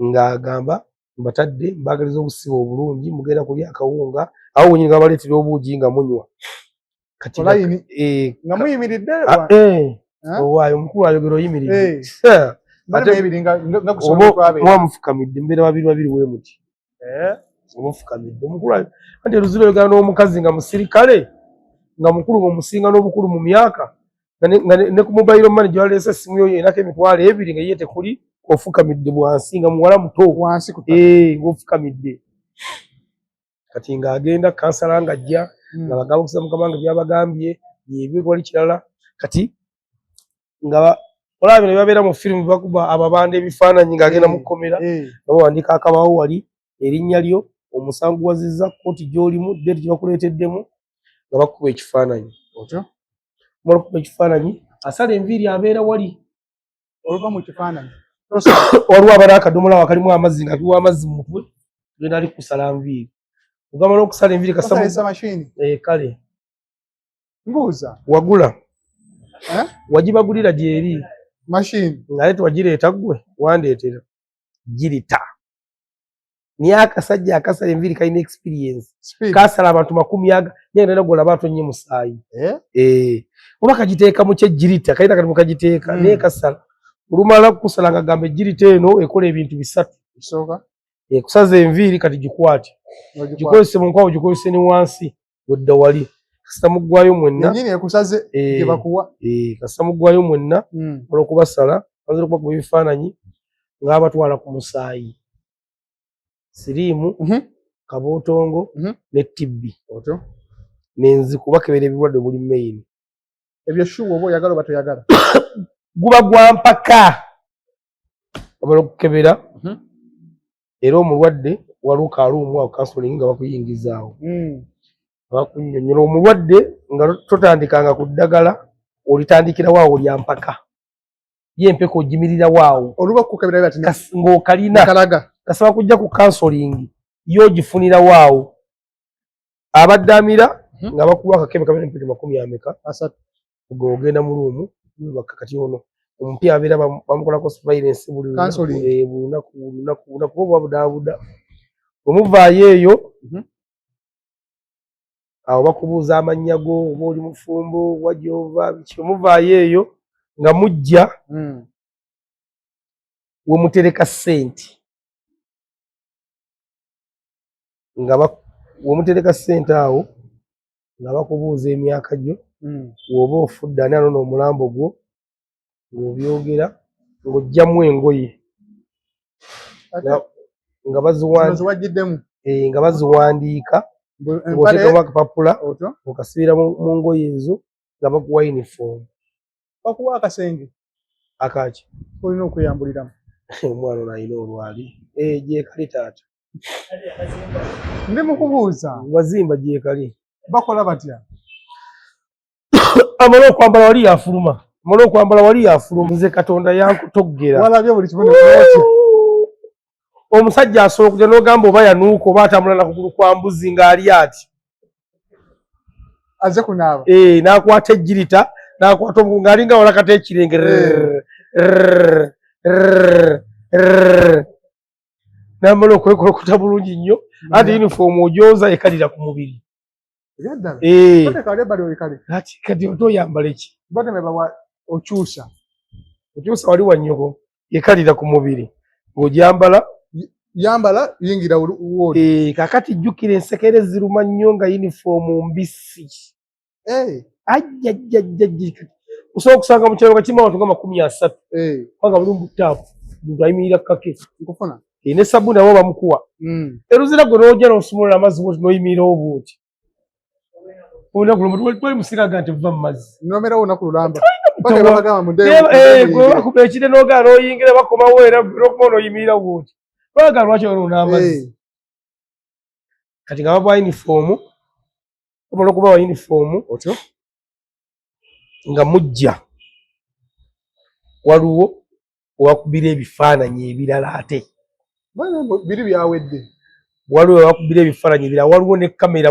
ng'agamba mbatadde mbaagaliza obusibe obulungi mugenda kulya akawunga awo wenyini nga baleetera obuugi nga munywa nga muyimiridde owaayo omukulu ayogera oyimiridde muba mufukamidde mubeera 2 weemuti omufukamidde omukulu anti eruzira oyogera n'omukazi nga musirikale nga mukulu omusinga n'obukulu mu myaka ne ku mobile money gyalese essimu yo yenako emitwalo ebiri nga ye tekuli ofukamidde bwansi nga muwala muto wansi ku ng'ofukamidde kati ng'agenda kansala ng'ajja nga bagamba okusa mukama nga byabagambye byebyo wali kirala kati nga olaba bino byabeera mu firimu bakuba ababanda ebifaananyi ng'agenda mu kkomera nga bawandiika akabawo wali erinnya lyo omusango gwazizza kkooti gy'olimu ddeeti gye bakuleeteddemu nga bakuba ekifaananyi mala okuba ekifaananyi asala enviiri abeera wali oluva mu kifaananyi waliwo aba n'akadomola wakalimu amazzi nga tuwa amazzi mu mutwe genda ali kusala nviiri ogamala okusala enviiri kale mbuuza wagula wagibagulira gyeri machine naye tewagireeta ggwe wandeetera girita niye akasajja akasala enviiri kalina experience kasala abantu 100 nenda golaba atonye musaayi oba kagiteeka mu kyegirita kalina kati mukagiteeka naye kasala olumala kusala nga gamba egirita eno ekola ebintu 3 kusaza enviiri kati gikwate gikozese mu nkwawo gikozese ne wansi wedda wali kasita muggwayo mwenna kasita muggwayo mwenna olwokubasala banzira okubakuba ebifaananyi ng'abatwala ku musaayi siriimu kabootongo ne tibbi n'enziku bakebera ebirwadde buli maini ebyo shuwa oba oyagala oba toyagala guba gwa mpaka bamala okukebera era omulwadde waluuka aluumu awo kansolingi nga bakuyingizaawo bakunnyonnyola omulwadde nga totandikanga ku ddagala olitandikirawo awo lya mpaka ye empeka ogimirirawo awo oluba kukebera ng'okalina kasaba kujja ku kansolingi yo ogifunirawo awo abadde amira nga bakuba akakebe kabiri empeke 30 ogenda mu luumu bakakati ono omupya abeera bamukolako surveillance buli lunaku oba budaabuda omuvaayo eyo awo bakubuuza amannya go oba oli mufumbo wajova biki omuvaayo eyo nga mujja we mutereka ssente wemutereka ssente awo nga bakubuuza emyaka gyo woba ofudde ani anona omulambo gwo ng'obyogera ng'ojjamu engoye nga baziwandiika ng'oteekamu akapapula okasibira mu ngoye ezo nga bakuwa yunifoomu bakuwa akasenge akaki olina okweyambuliramu omwana ono alina olwali gyekali taata ndi mukubuuza wazimba gyekali bakola batya amala okwambala wali yafuluma nze katonda yankutoggera walabye buli kimu omusajja asobola okujja n'ogamba oba yanuuka oba atambula na kugulu kwa mbuzi ng'ali ati aze kunaaba n'akwata ejjirita n'akwata omugu ng'alinga walakata ekirenge n'amala okwekolokota bulungi nnyo anti yunifoomu ogyoza ekalira ku mubiri kati otoyambala eki okyusa wali wannyoko ekalira ku mubiri ng'ogyambala yambala yingira woli kakati jjukira ensekere ziruma nnyo nga yunifoomu mbisi osobola okusanga mu kyalo nga kirima abantu nga 30 kubanga buli mutaapu muntu ayimirira kake nkufuna ne sabbuuni abo bamukuwa eruzira gwe n'ojja n'osumulula amazzi bwoti n'oyimirirawo bwoti olunaku lumu twali musiraga nti vuba mu mazzi nomerawo olunaku lulamba bakuba ekire n'ogaana n'oyingira bakomawo era okuma n'oyimirirawo bwoti baga lwaki olwo n'amazzi kati nga babawa yunifoomu bamala okubawa yunifoomu otyo nga mujja waliwo owakubira ebifaananyi ebirala ate biri byawedde waliwo owakubira ebifaananyi ebirala waliwo ne kamera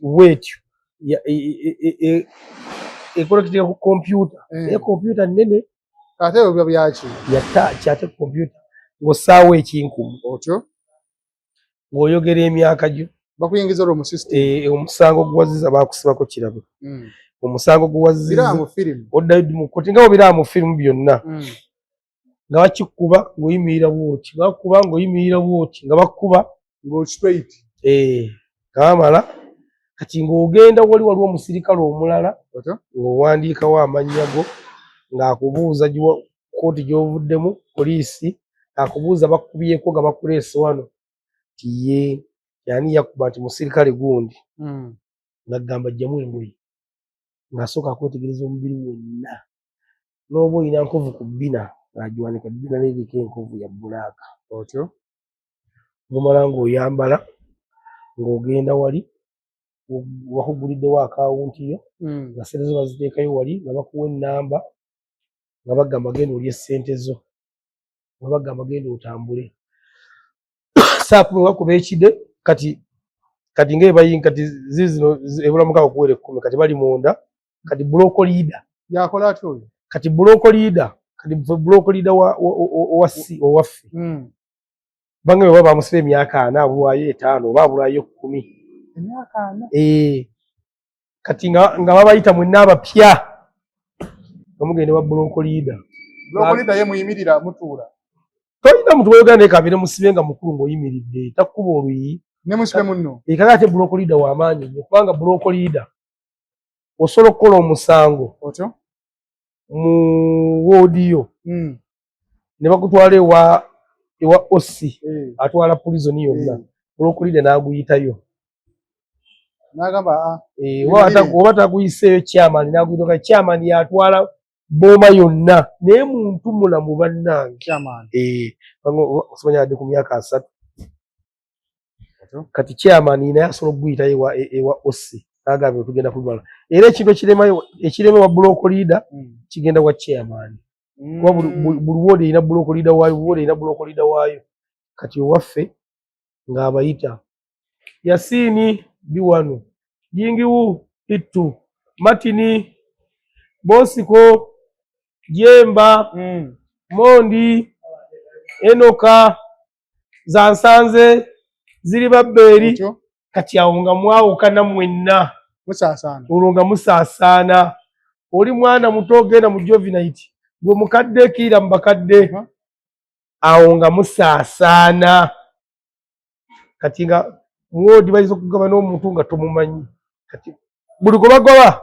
bwetyo ekolekiteka ku kompyuta naye kompyuta nnene ate ebyo byaki kyate kompyuta ng'ossaawo ekinkumu otyo ng'oyogera emyaka gyo bakuyingiza olwo mu system omusango guwaziza bakusibako kirabo omusango guwaziza oddayo koti nga bw'obiraba mu firimu byonna nga bakikuba ng'oyimirira bwoti bakuba ng'oyimirira bwoti nga bakuba ng'ostraight nga bamala kati ng'ogenda waliwo omusirikale omulala ng'owandiikawo amannya go ng'akubuuza kooti gy'ovuddemu poliisi akubuuza bakubyeko nga bakuleese wano ti ye yani yakuba nti musirikale gundi ng'agamba ajjamu engoye ng'asooka akwetegereza omubiri wonna n'oba olina nkovu ku bbina ng'agiwanika bbina n'eriko enkovu ya bbulaaka otyo ng'omala ng'oyambala ng'ogenda wali wakuguliddewo akawunti yo nga sente zo baziteekayo wali nga bakuwa ennamba nga bagamba genda olye ssente zo nga bagamba genda otambule saakumi wakuba ekide kati ng'ebayi kati zino ebulamuka okuwera 10 kati bali munda kati buloko liida yakola atyo oyo kati buloko liida owaffe bange bwe baba bamusira emyaka 4 abulwayo 5 oba abulwayo 10 emyaka 4 kati nga babayita mwenna abapya nga mugende wa buloko liida ye muyimirira mutuula tolina muntu w'Uganda ekabire musibe nga mukulu ng'oyimiridde takkuba oluyi ne musibe munno ekaka ate buloko liida w'amaanyi nnyo kubanga buloko liida osobola okukola omusango otyo mu woodiyo ne bakutwala ewa osi atwala pulizoni yonna buloko liida n'aguyitayo n'agamba oba taguyiseeyo kyamaani n'aguyita kyamaani yatwala booma yonna naye muntu mulamu bannange osobanya adde ku myaka 3 kati kyamaani naye asobola okuguyitayo ewa osi n'agambye tugenda kulwala era ekintu ekirema wa buloko liida kigenda wa kyamaani kuba buli woodi erina buloko liida waayo woodi erina buloko liida waayo kati owaffe ng'abayita Yasiini Biwanu Jingiwu Itu Matini Bosiko Jemba Mondi Enoka Zansanze ziri babbeeri kati awo nga mwawukana mwenna olwo nga musaasaana oli mwana muto ogenda mu Jovinite gwe mukadde kiira mu bakadde awo nga musaasaana kati nga muwoodi bayinza okugaba n'omuntu nga tomumanyi kati buli gwe bagoba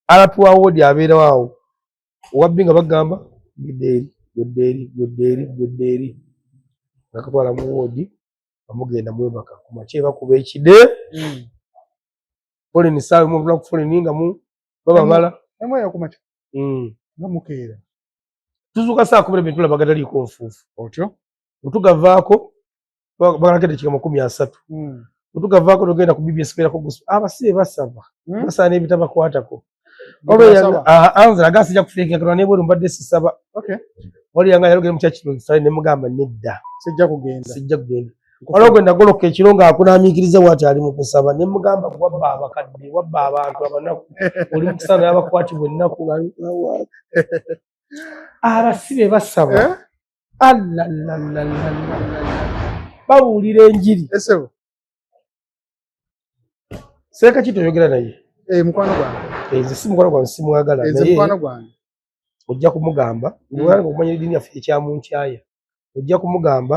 alatuwa woodi abeerawo awo owabbi nga bagamba gweddeeri nga katwala mu woodi bamugenda mwebaka ku makye bakuba ekide poleni saawe mu black poleni nga babamala emweyo ku makye nga mukeera tuzuuka saa 10 ebintu tulaba gataliiko nfuufu otyo bwetugavaako bagalakete kika 30 bwetugavaako tugenda ku BBS beerako abasibe basaba basaana ebitabakwatako anzala gasijja kufeekinga katona nebweru mbadde sisaba waliyanga yalogere mukya kino ne mugamba nedda sijja kugenda waliwo gwe nagoloka ekiro ng'akunaamiikiriza bw'ati ali mu kusaba ne mugamba wabba abakadde wabba abantu abanaku oli mu kusana yabakwatibwa ennaku abasibe basaba babuulira enjiri seeka ki toyogera naye mukwano gwange nze si mukwano gwange simwagala naye ojja kumugamba nga okumanya eddiini yaffe ekyamunkyaya ojja kumugamba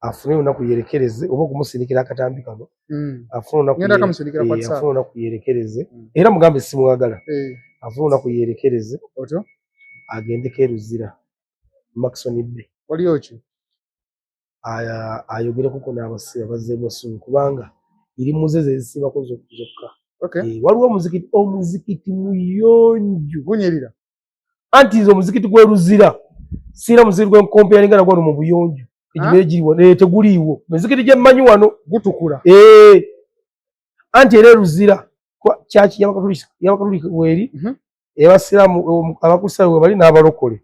afune olunaku yerekereze oba okumusindikira akatambi kano afune olunaku yerekereze era mugambe simwagala afune olunaku yerekereze agendeko eruzira Maxon Bay ayogerekuko n'abasibe bazzeemu essubi kubanga iri muzeze ezisibako zokka waliwo omuzikiti muyonjo gunyirira anti nze omuzikiti gweruzira siina muzikiti gwenkompeyalinga nagwo wano mu buyonjo egibeere giriwo teguliiwo emizikiti gye mmanyi wano gutukula anti era eruzira kyaki y'abakatulika weri ey'abasiraamu abakristaayo we bali n'abalokole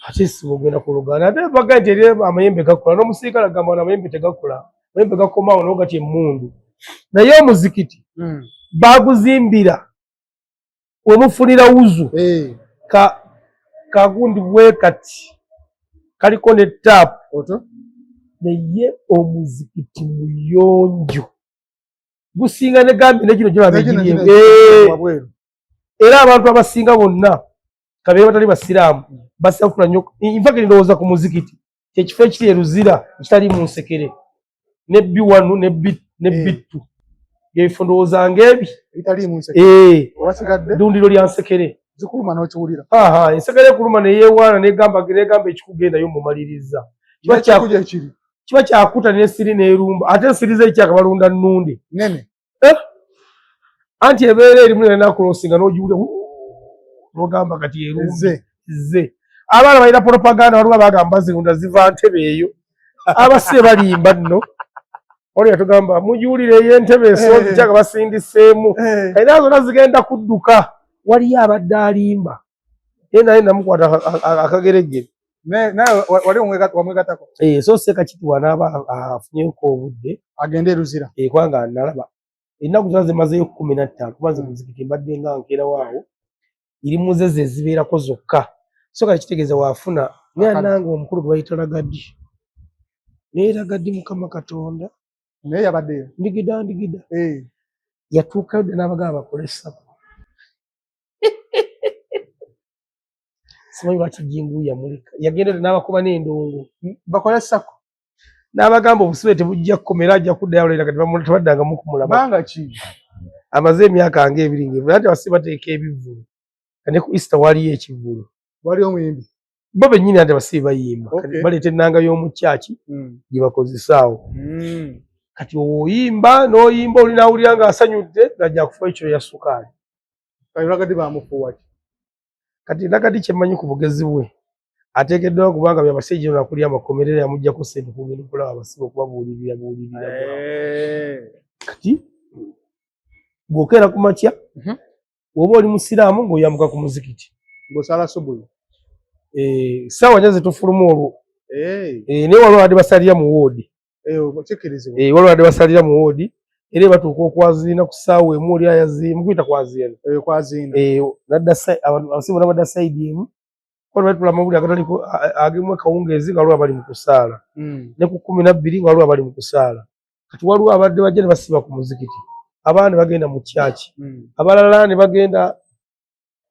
ate esiba ogenda ku Luganda ate baga nti eri amayembe gakula n'omusirikale agamba wano amayembe tegakula amayembe gakomawo nawo gati emmundu naye omuzikiti baguzimbira wemufunira wuzu kagundi bwe kati kaliko ne taapu naye omuzikiti muyonjo gusinga ne gambi negino gyona era abantu abasinga bonna kabeere batali basiraamu basafula nnyo infact ndowooza ku muzikiti kyekifo ekiri eruzira ekitali mu nsekere ne B1 ne B2 yefundoza ngebi bitali mu nsekere wasigadde dundiro lya nsekere zikuluma n'okiwulira ensekere kuluma ne yeewaana negamba ekikugenda yo mumaliriza kiba kyakuta n'ensiri n'erumba ate ensiri ze kyakabalunda nnundi nene anti ebeera erimu nenakulosinga n'ogiwulira n'ogamba kati erumbe ze abaana balina propaganda waliwo abagamba zirunda ziva ntebe eyo abasibe balimba nno oli yatugamba mugiwulire ey'entebe esoozi kyaka basindiseemu kayina zonna zigenda kudduka waliyo abadde alimba naye namukwata akageregere naye wali wamwegatako so seeka kituwa n'aba afunyeko obudde agende eruzira kubanga nalaba ennaku zona zimazeyo 15 kubanze muzikiti mbadde nga nkeerawo awo irimu ze ze zibeerako zokka so kati kitegeeza waafuna naye nange omukulu gwe bayita Lagaddi naye Lagaddi Mukama Katonda naye yabaddeyo ndigida yatuukayo dde n'abagaba bakole sako simanyi lwaki jingu yamuleka yagenda dde n'abakuba n'endongo bakole sako n'abagamba obusibe tebujja kukomera ajja kuddayo olera kati tebaddangamu kumulaba banga ki amaze emyaka nga ebiri ng'evulu ate abasibe bateeka ebivulu ne ku Easter waliyo ekivulu wali omuyimbi bo bennyini ate abasibe bayimba baleeta ennanga y'omukyaki gye bakozesaawo kati oyimba n'oyimba oli n'awulira ng'asanyudde ng'ajja kufuba ekiro ya sukaali Lagaddi bamufuuwa ki kati Lagaddi kyemmanyi ku bugezi bwe ateekeddwawo kubanga byabasajja nakulya amakomerera yamugjako ssente kugenda okulaba abasibe okubabuulirira kati bw'okeera ku makya bw'oba oli musiraamu ng'oyambuka ku muzikiti ng'osala subuhi ssaawa nnya zetufuluma olwo naye waliwo badde basalira mu woodi waliwo badde basalira mu woodi era batuuka okwaziina ku ssaawa emu oli ayaziimu kuyita kwaziina abasibe nabadda sayidi emu waliwo batula amawulire agataliko agemu akawungeezi nga waliwo abali mu kusaala ne ku 12 nga waliwo abali mu kusaala kati waliwo abadde bajja ne basiba ku muzikiti abaana ne bagenda mu kyaki abalala ne bagenda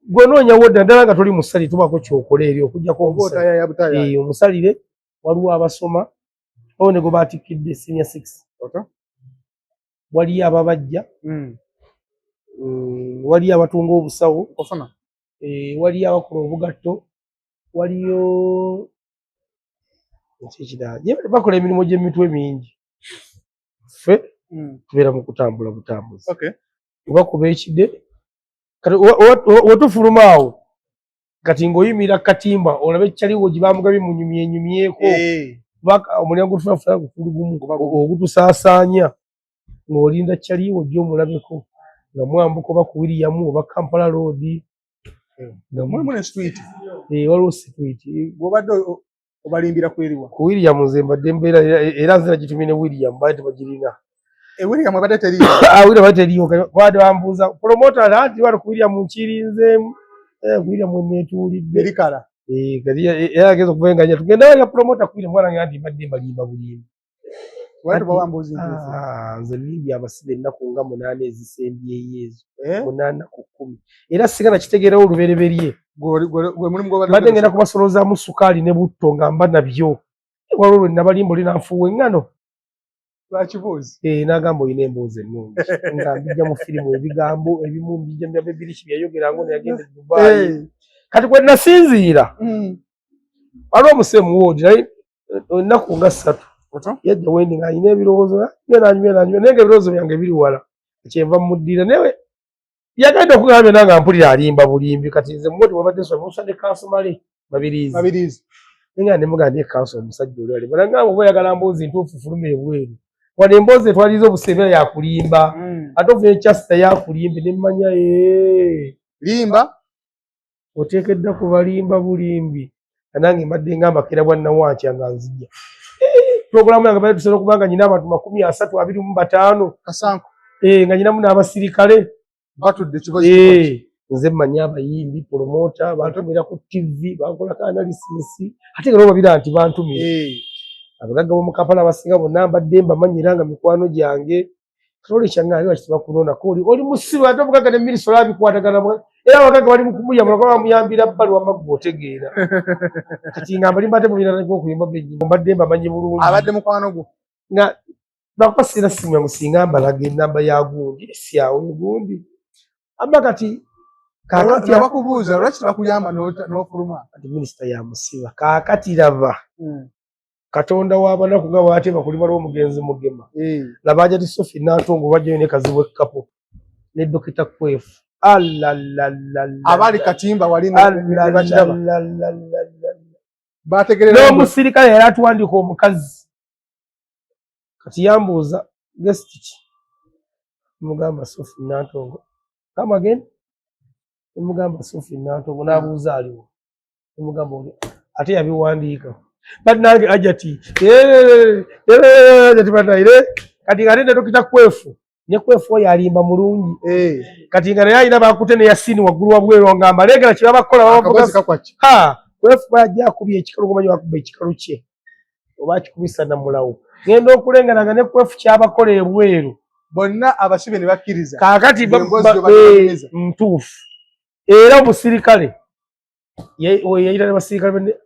gwenoonya wodda ddala nga toli musali tubaako kyokola eri okugjako omusalire waliwo abasoma waliwo ne gwe baatikidde senior 6 waliyo ababajja waliyo abatunga obusawo waliyo abakola obugatto waliyo ekirala bakola emirimu gy'emitwe mingi ffe tubeera mu kutambula butambuzi obakuba ekide kati wetufuluma awo kati ng'oyimira katimba olabe ekyaliwo gye bamugabye munyumyenyumyeko omulyango gutunafuna gukulu gumu ogutusaasaanya ng'olinda kyaliwo gye omulabeko nga mwambuka oba ku William oba Kampala Road waliwo street bw'obadde obalimbira kweriwa ku William nze mbadde mbeera era nze nagitumye ne William badde tebagirina William abadde teriyo William badde teriyo badde bambuuza promoter anti wali ku William nkirinzeemu William neetuulidde erikala kati era ageza okuvenganya tugenda wali promoter ku William mwana anti mbadde mbalimba bulimbi nze limbi abasibe ennaku nga 8 ezisembyeyo ezo 8 ku 10 era singa nakitegeerawo olubereberye badde ngenda kubasolozaamu sukaali ne butto nga mba nabyo waliwo lwe nabalimba oli nanfuuwa eŋŋano n'agamba olina emboozi ennungi nga mbijja mu firimu ebigambo ebimu mbijja mbyaba ebiriki byayogera ngo neyagenda e Dubai kati kwe nasinziira waliwo omusibe mu woodi naye ennaku nga 3 yajja wendi ng'alina ebirowoozo naye nga ebirowoozo byange biri wala kyenva muddira naye yagenda okugambye nange mpulira alimba bulimbi kati nze muwoti wabadde somusa ne kansomale babirizi naye nga nemugaa naye kanso omusajja oli alimba nagamba oba oyagala mboozi ntuufu fuluma ebweru wano emboozi etwaliza obuseebera yakulimba ate ovuye ekyasita yakulimba nemmanya limba oteekeddwa kubalimba bulimbi nange mbadde ngamba kera bwannawankya nga nzija programu yange bali tusobola okubanga nyina abantu 325 kasanko nga nyinamu n'abasirikale batudde nze mmanyi abayimbi promota bantumira ku TV bankolako analysis ate nga babira nti bantumira abagagga b'omu Kampala abasinga bonna mbadde mbamanyi era nga mikwano gyange katole kyange ali wakibakunoonako oli musibe ate obugagga ne minisolo abikwatagana era abagagga bali mu kumuyambula kuba bamuyambira bbali wamaggu otegeera kati nga mbalimba ate mubina okuyimba bennyini mbadde mbamanyi bulungi abadde mukwano gwo nga bakupasira simu yangu singa mbalaga enamba ya gundi siyawo gundi amba kati kakati abakubuuza lwaki bakuyamba n'ofuluma kati minisita ya musiba kaakati laba katonda w'abanaku nga bw'ate bakulima lw'omugenzi mugema laba Hajati Sophie Nantongo bajjayo ne Kazibwe Kapo ne Dokita Kwefu abali katimba wali n'omusirikale yali atuwandika omukazi kati yambuuza guest ki mugamba Sophie Nantongo kama again mugamba Sophie Nantongo n'abuuza aliwo mugamba oli ate yabiwandiika bannange Hajati Hajati bannange kati nga ne Dokita Kwefu ne Kwefu oyo alimba mulungi kati nga naye alina bakute ne Yasini waggulu wabweru ngamba legera kye babakola Kwefu bajja akubye ekikalu gomanyi wakuba ekikalu kye oba akikubisa namulawo ngenda okulengeranga ne Kwefu kyabakola ebweru bonna abasibe ne bakkiriza kaakati ntuufu era omusirikale yayita ne basirikale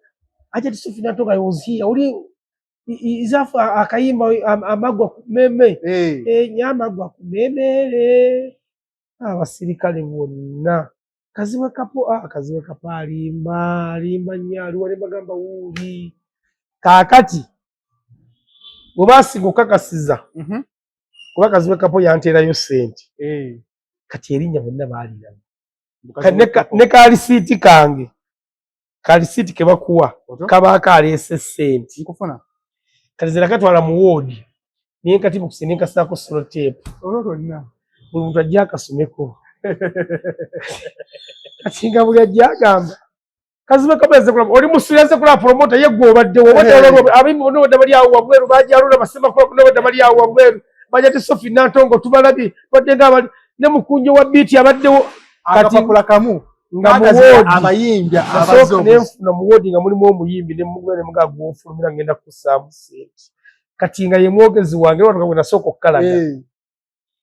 Hajati Sophie Nantongo ayozia uli izafu akayimba amagwa kumeme nyamagwa kumemere abasirikale bonna Kazibwe Kapo alimba nnyo wali bagamba wuli kaakati bwe basinga okukakasiza kuba Kazibwe Kapo yanteerayo ssente kati erinnya bonna baaliraba ne kalisiiti kange kalisiiti ke bakuwa kabaako aleese ssente kati zira katwala mu woodi naye kati mukuse ne nkasaako soloteepu buli muntu ajja akasomeko kati nga buli ajja agamba Kazibwe Kapo yazze kulaba oli musiri yazze kulaba promota ye gwe obaddewo abimbi bonna obadde bali awo wabweru bajalula basembakola bonna obadde bali awo wabweru Hajati Sophie Nantongo tubalabye badde nga abali ne mukunjo wa biiti abaddewo akapapula kamu nga muwoodi abayimbya na muwoodi nga mulimu omuyimbi ne mugwene mga gw'ofulumira ngenda kussaamu ssente kati nga ye mwogezi wange lwatuka bwe nasooka okukalaga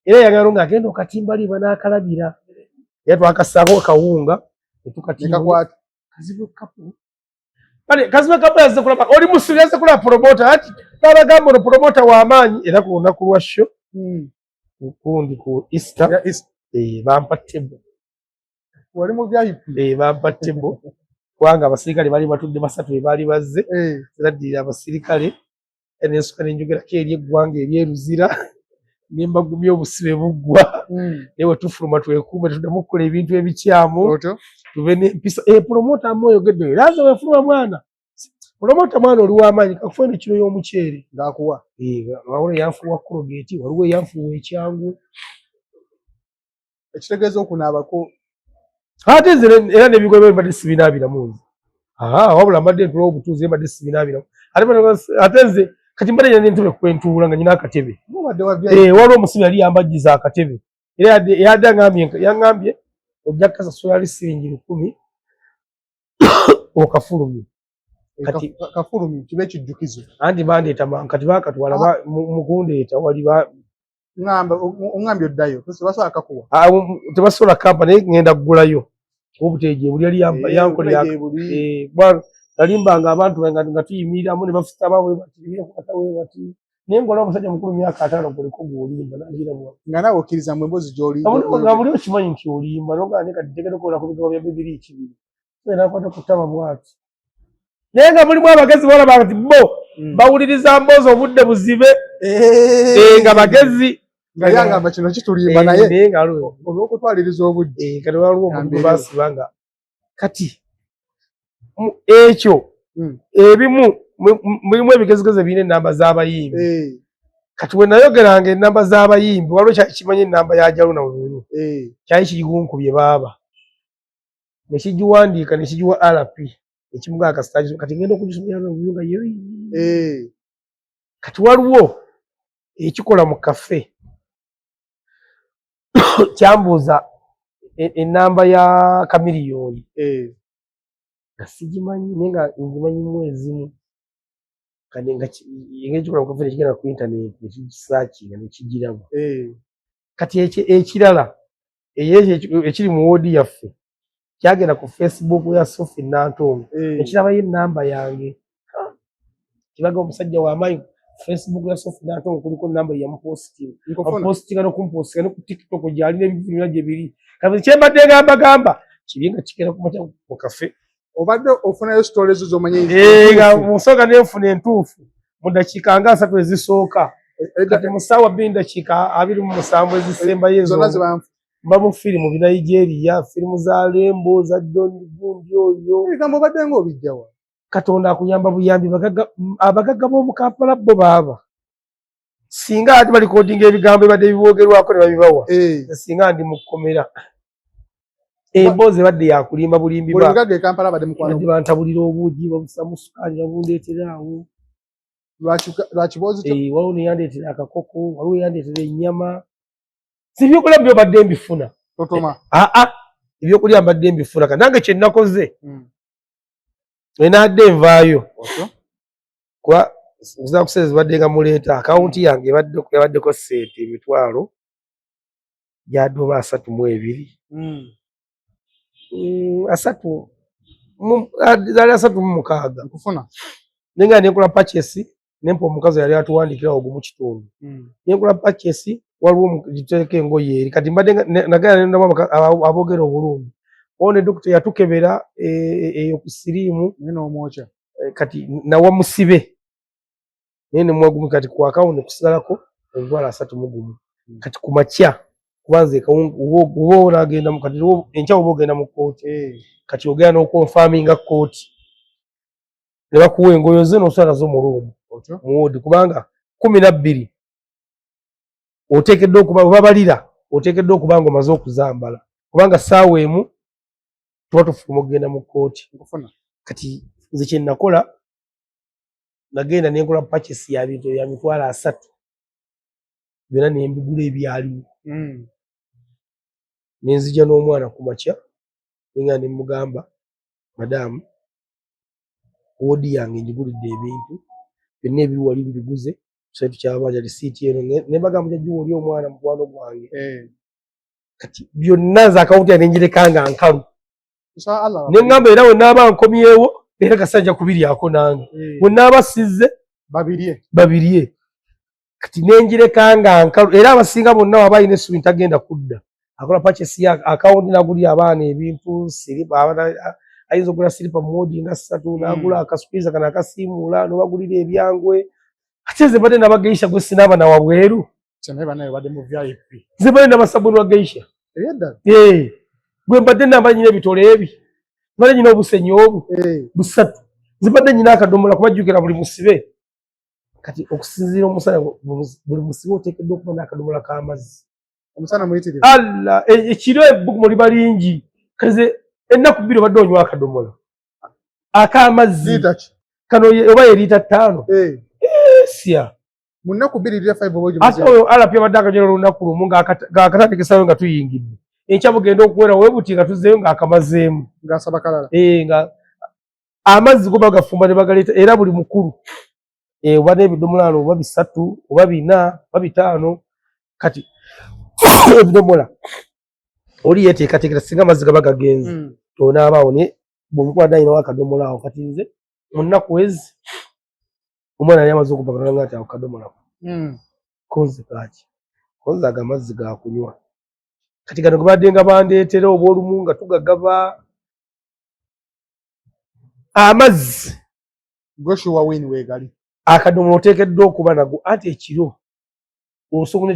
era yagala nga agenda okatimba liba n'akalabira era twakassaako akawunga ne tukatimba Kazibwe Kapo Kazibwe Kapo yazze kulaba oli musiri yazze kulaba promota ati twabagamba ono promota w'amaanyi era ku lunaku lwa show ukundi ku Easter bampa tebo wali mu VIP bampa tebo kubanga abasirikale bali batudde basatu be baali bazze ziraddira abasirikale n'ensukka n'enjogerako eri eggwanga eryeruzira ne mbagumya obusibe buggwa naye we tufuluma twekuume tuddamu okukola ebintu ebikyamu tube n'empisa promota amuoyogedde era aze weefuluma mwana promota mwana oli w'amaanyi kakufune kiro y'omuceere ng'akuwa wawula eyanfuwa Colgate waliwo eyanfuwa ekyangwe ekitegeeza okunaabako ate nze era n'ebigo bye mbadde sibinaabiramu nze wabula mbadde ntula obutuuzi mbadde sibinaabiramu ate nze kati mbadde nyina n'entebe kwentuula nga nyina akatebe waliwo omusibe yali yambajjiza akatebe era yadde yaŋŋambye ojja kkasasula ali siringi 100 okafulumye kafulumye kibe kijjukizo anti bandeeta kati baakatwala mukundeeta wali oŋŋambye oddayo tebasobola kakuwa tebasobola kampa naye ŋŋenda kugulayo obuteeje buli yali yankolera nalimbanga abantu nga tuyimiriramu ne bafutama bwebati naye ng'olaba omusajja mukulu myaka 5 guliko gw'olimba nagiramu nga naawe okkiriza mu emboozi nga buli okimanyi nti olimba nogaa ne kati tegenda okukola ku bigambo bya bibiri kibiri nakwata ku ttama bwati naye nga mulimu abagezi balaba nti bo bawuliriza mboozi obudde buzibe nga bagezi nga yangamba kino kitulimba naye olw'okutwaliriza obudde kati waliwo omuntu baasibanga kati ekyo ebimu mulimu ebigezigezi birina ennamba z'abayimbi kati we nayogeranga ennamba z'abayimbi waliwo kyali kimanyi ennamba ya Jaluna Mululu kyali kirigunkubye baaba ne kigiwandiika ne kigiwa RP ekimugaa kasita kati ngenda okugisomera nga kati waliwo ekikola mu kafe kyambuuza ennamba ya Kamiliyoni nga sigimanyi naye nga ngimanyi mwezi kati nga ekikola mu kafe nekigenda ku intaneti nekigisaakinga nekigiraba kati ekirala ekiri mu woodi yaffe kyagenda ku Facebook ya Sophie Nantongo ekirabayo ennamba yange kibaga omusajja w'amaanyi Facebook ya sofu nato kuliko namba ya mposting Nkofuna. postinga no kumpostinga no ku TikTok gyalina ebivuga gye biri kabe kyembadde gamba kibinga kikera kumacha mu cafe Obadde ofunayo stories z'omanye nga musoga nenfuna entuufu mu dakiika nga 3 ezisooka kati musawa binda chika 27 ezisemba yezo zonna zibanfu mbamu filimu bina Nigeria filimu za Lembo za John Gundi oyo ebigambo obadde ng'obijjawa Katonda akuyamba buyambi abagagga b'omu Kampala bo baaba singa ati bali coding ebigambo ebadde biboogerwako ne babibawa singa ndi mu kkomera emboozi badde yakulimba bulimbi buli mugagga e Kampala badde mukwano bantabulira obuugi babusamu sukaali babundeetera awo lwaki boozi waliwo ne yandeetera akakoko waliwo yandeetera ennyama si byokulya byo badde mbifuna totoma ebyokulya mbadde mbifuna kanange kye nnakoze enadde envaayo kuba nza kuseze badde nga muleeta akawunti yange yabaddeko ssente emitwalo gyadoba 32 36 nkufuna nenga nenkola purchase nempa omukazi yali atuwandikira ogwo mu kitundu nenkola purchase waliwo giteeka engoye eri kati mbadde nagala nendamu aboogera obulungi one dokita yatukebera eyo ku siriimu n'omwokya kati nawa musibe nene mwagumi kati ku akawunti kusigalako emitwalo 31 kati ku makya kubanze uba onagenda kati enkya oba ogenda mu kooti kati ogenda n'okonfaminga kooti ne bakuwa engoyo ze n'osula nazo mu ruumu mu woodi kubanga 12 oteekeddwa okuba babalira oteekeddwa okuba nga omaze okuzambala kubanga ssaawa emu tuba tufuluma okugenda mu kooti kati nze kye nakola nagenda nenkola purchase ya bintu ya mitwalo 3 byonna ne mbigula ebyaliwo nenzija n'omwana ku makya nenga ne mugamba madamu woodi yange njigulidde ebintu byonna ebiri wali mbiguze tusale tukyabanja lisiiti eno ne bagamba jajjuwa oli omwana mukwano gwange kati byonna za akawunti yange njireka nga nkalu ne ngamba era wenaaba nkomyewo era kasajja kubiryako nange wenaaba sizze babirye kati nenjireka nga nkalu era abasinga bonna waba alina essubi ntagenda kudda akola purchase ya akawunti nagulira abaana ebintu ayinza okugula siripa modi nga 3 nagula akasupiza kana akasiimuula nobagulira ebyangwe ate nze badde nabageisha gwe sinaaba na wabweru nze badde nabasabuni wa geisha gwe mbadde namba nyina ebitole ebi badde nyina obusenyi obu busatu nze badde nyina akadomola kubajjukira buli musibe kati okusinziira omusana buli musibe oteekeddwa okuba n'akadomola k'amazzi omusana muyitirivu alla ekiro ebbugumu liba lingi kaze ennaku 2 obadde onywa akadomola ak'amazzi kano oba ye liita 5 sya mu nnaku 2 liita 5 oba ate oyo alapi abadde akanyera olunaku lumu ng'akatandikisaayo nga tuyingidde enkya bugenda okuwera weebuti nga tuzzeeyo ng'akamazeemu ng'asaba kalala nga amazzi go bagafumba ne bagaleeta era buli mukulu oba n'ebidomola oba 3 oba 4 oba 5 kati ebidomola oli yeteekateekera singa amazzi gaba gagenze tonaabaawo ne bw'omukwada ayinawo akadomola awo kati nze mu nnaku ezi omwana yali amaze okupakana nga ati ako kadomola konze kaaki konze ago amazzi gakunywa kati gano gebadde nga bandeetera oba olumu nga tugagaba amazzi Joshua Wayne weegali akadomola oteekeddwa okuba nago ate ekiro osobola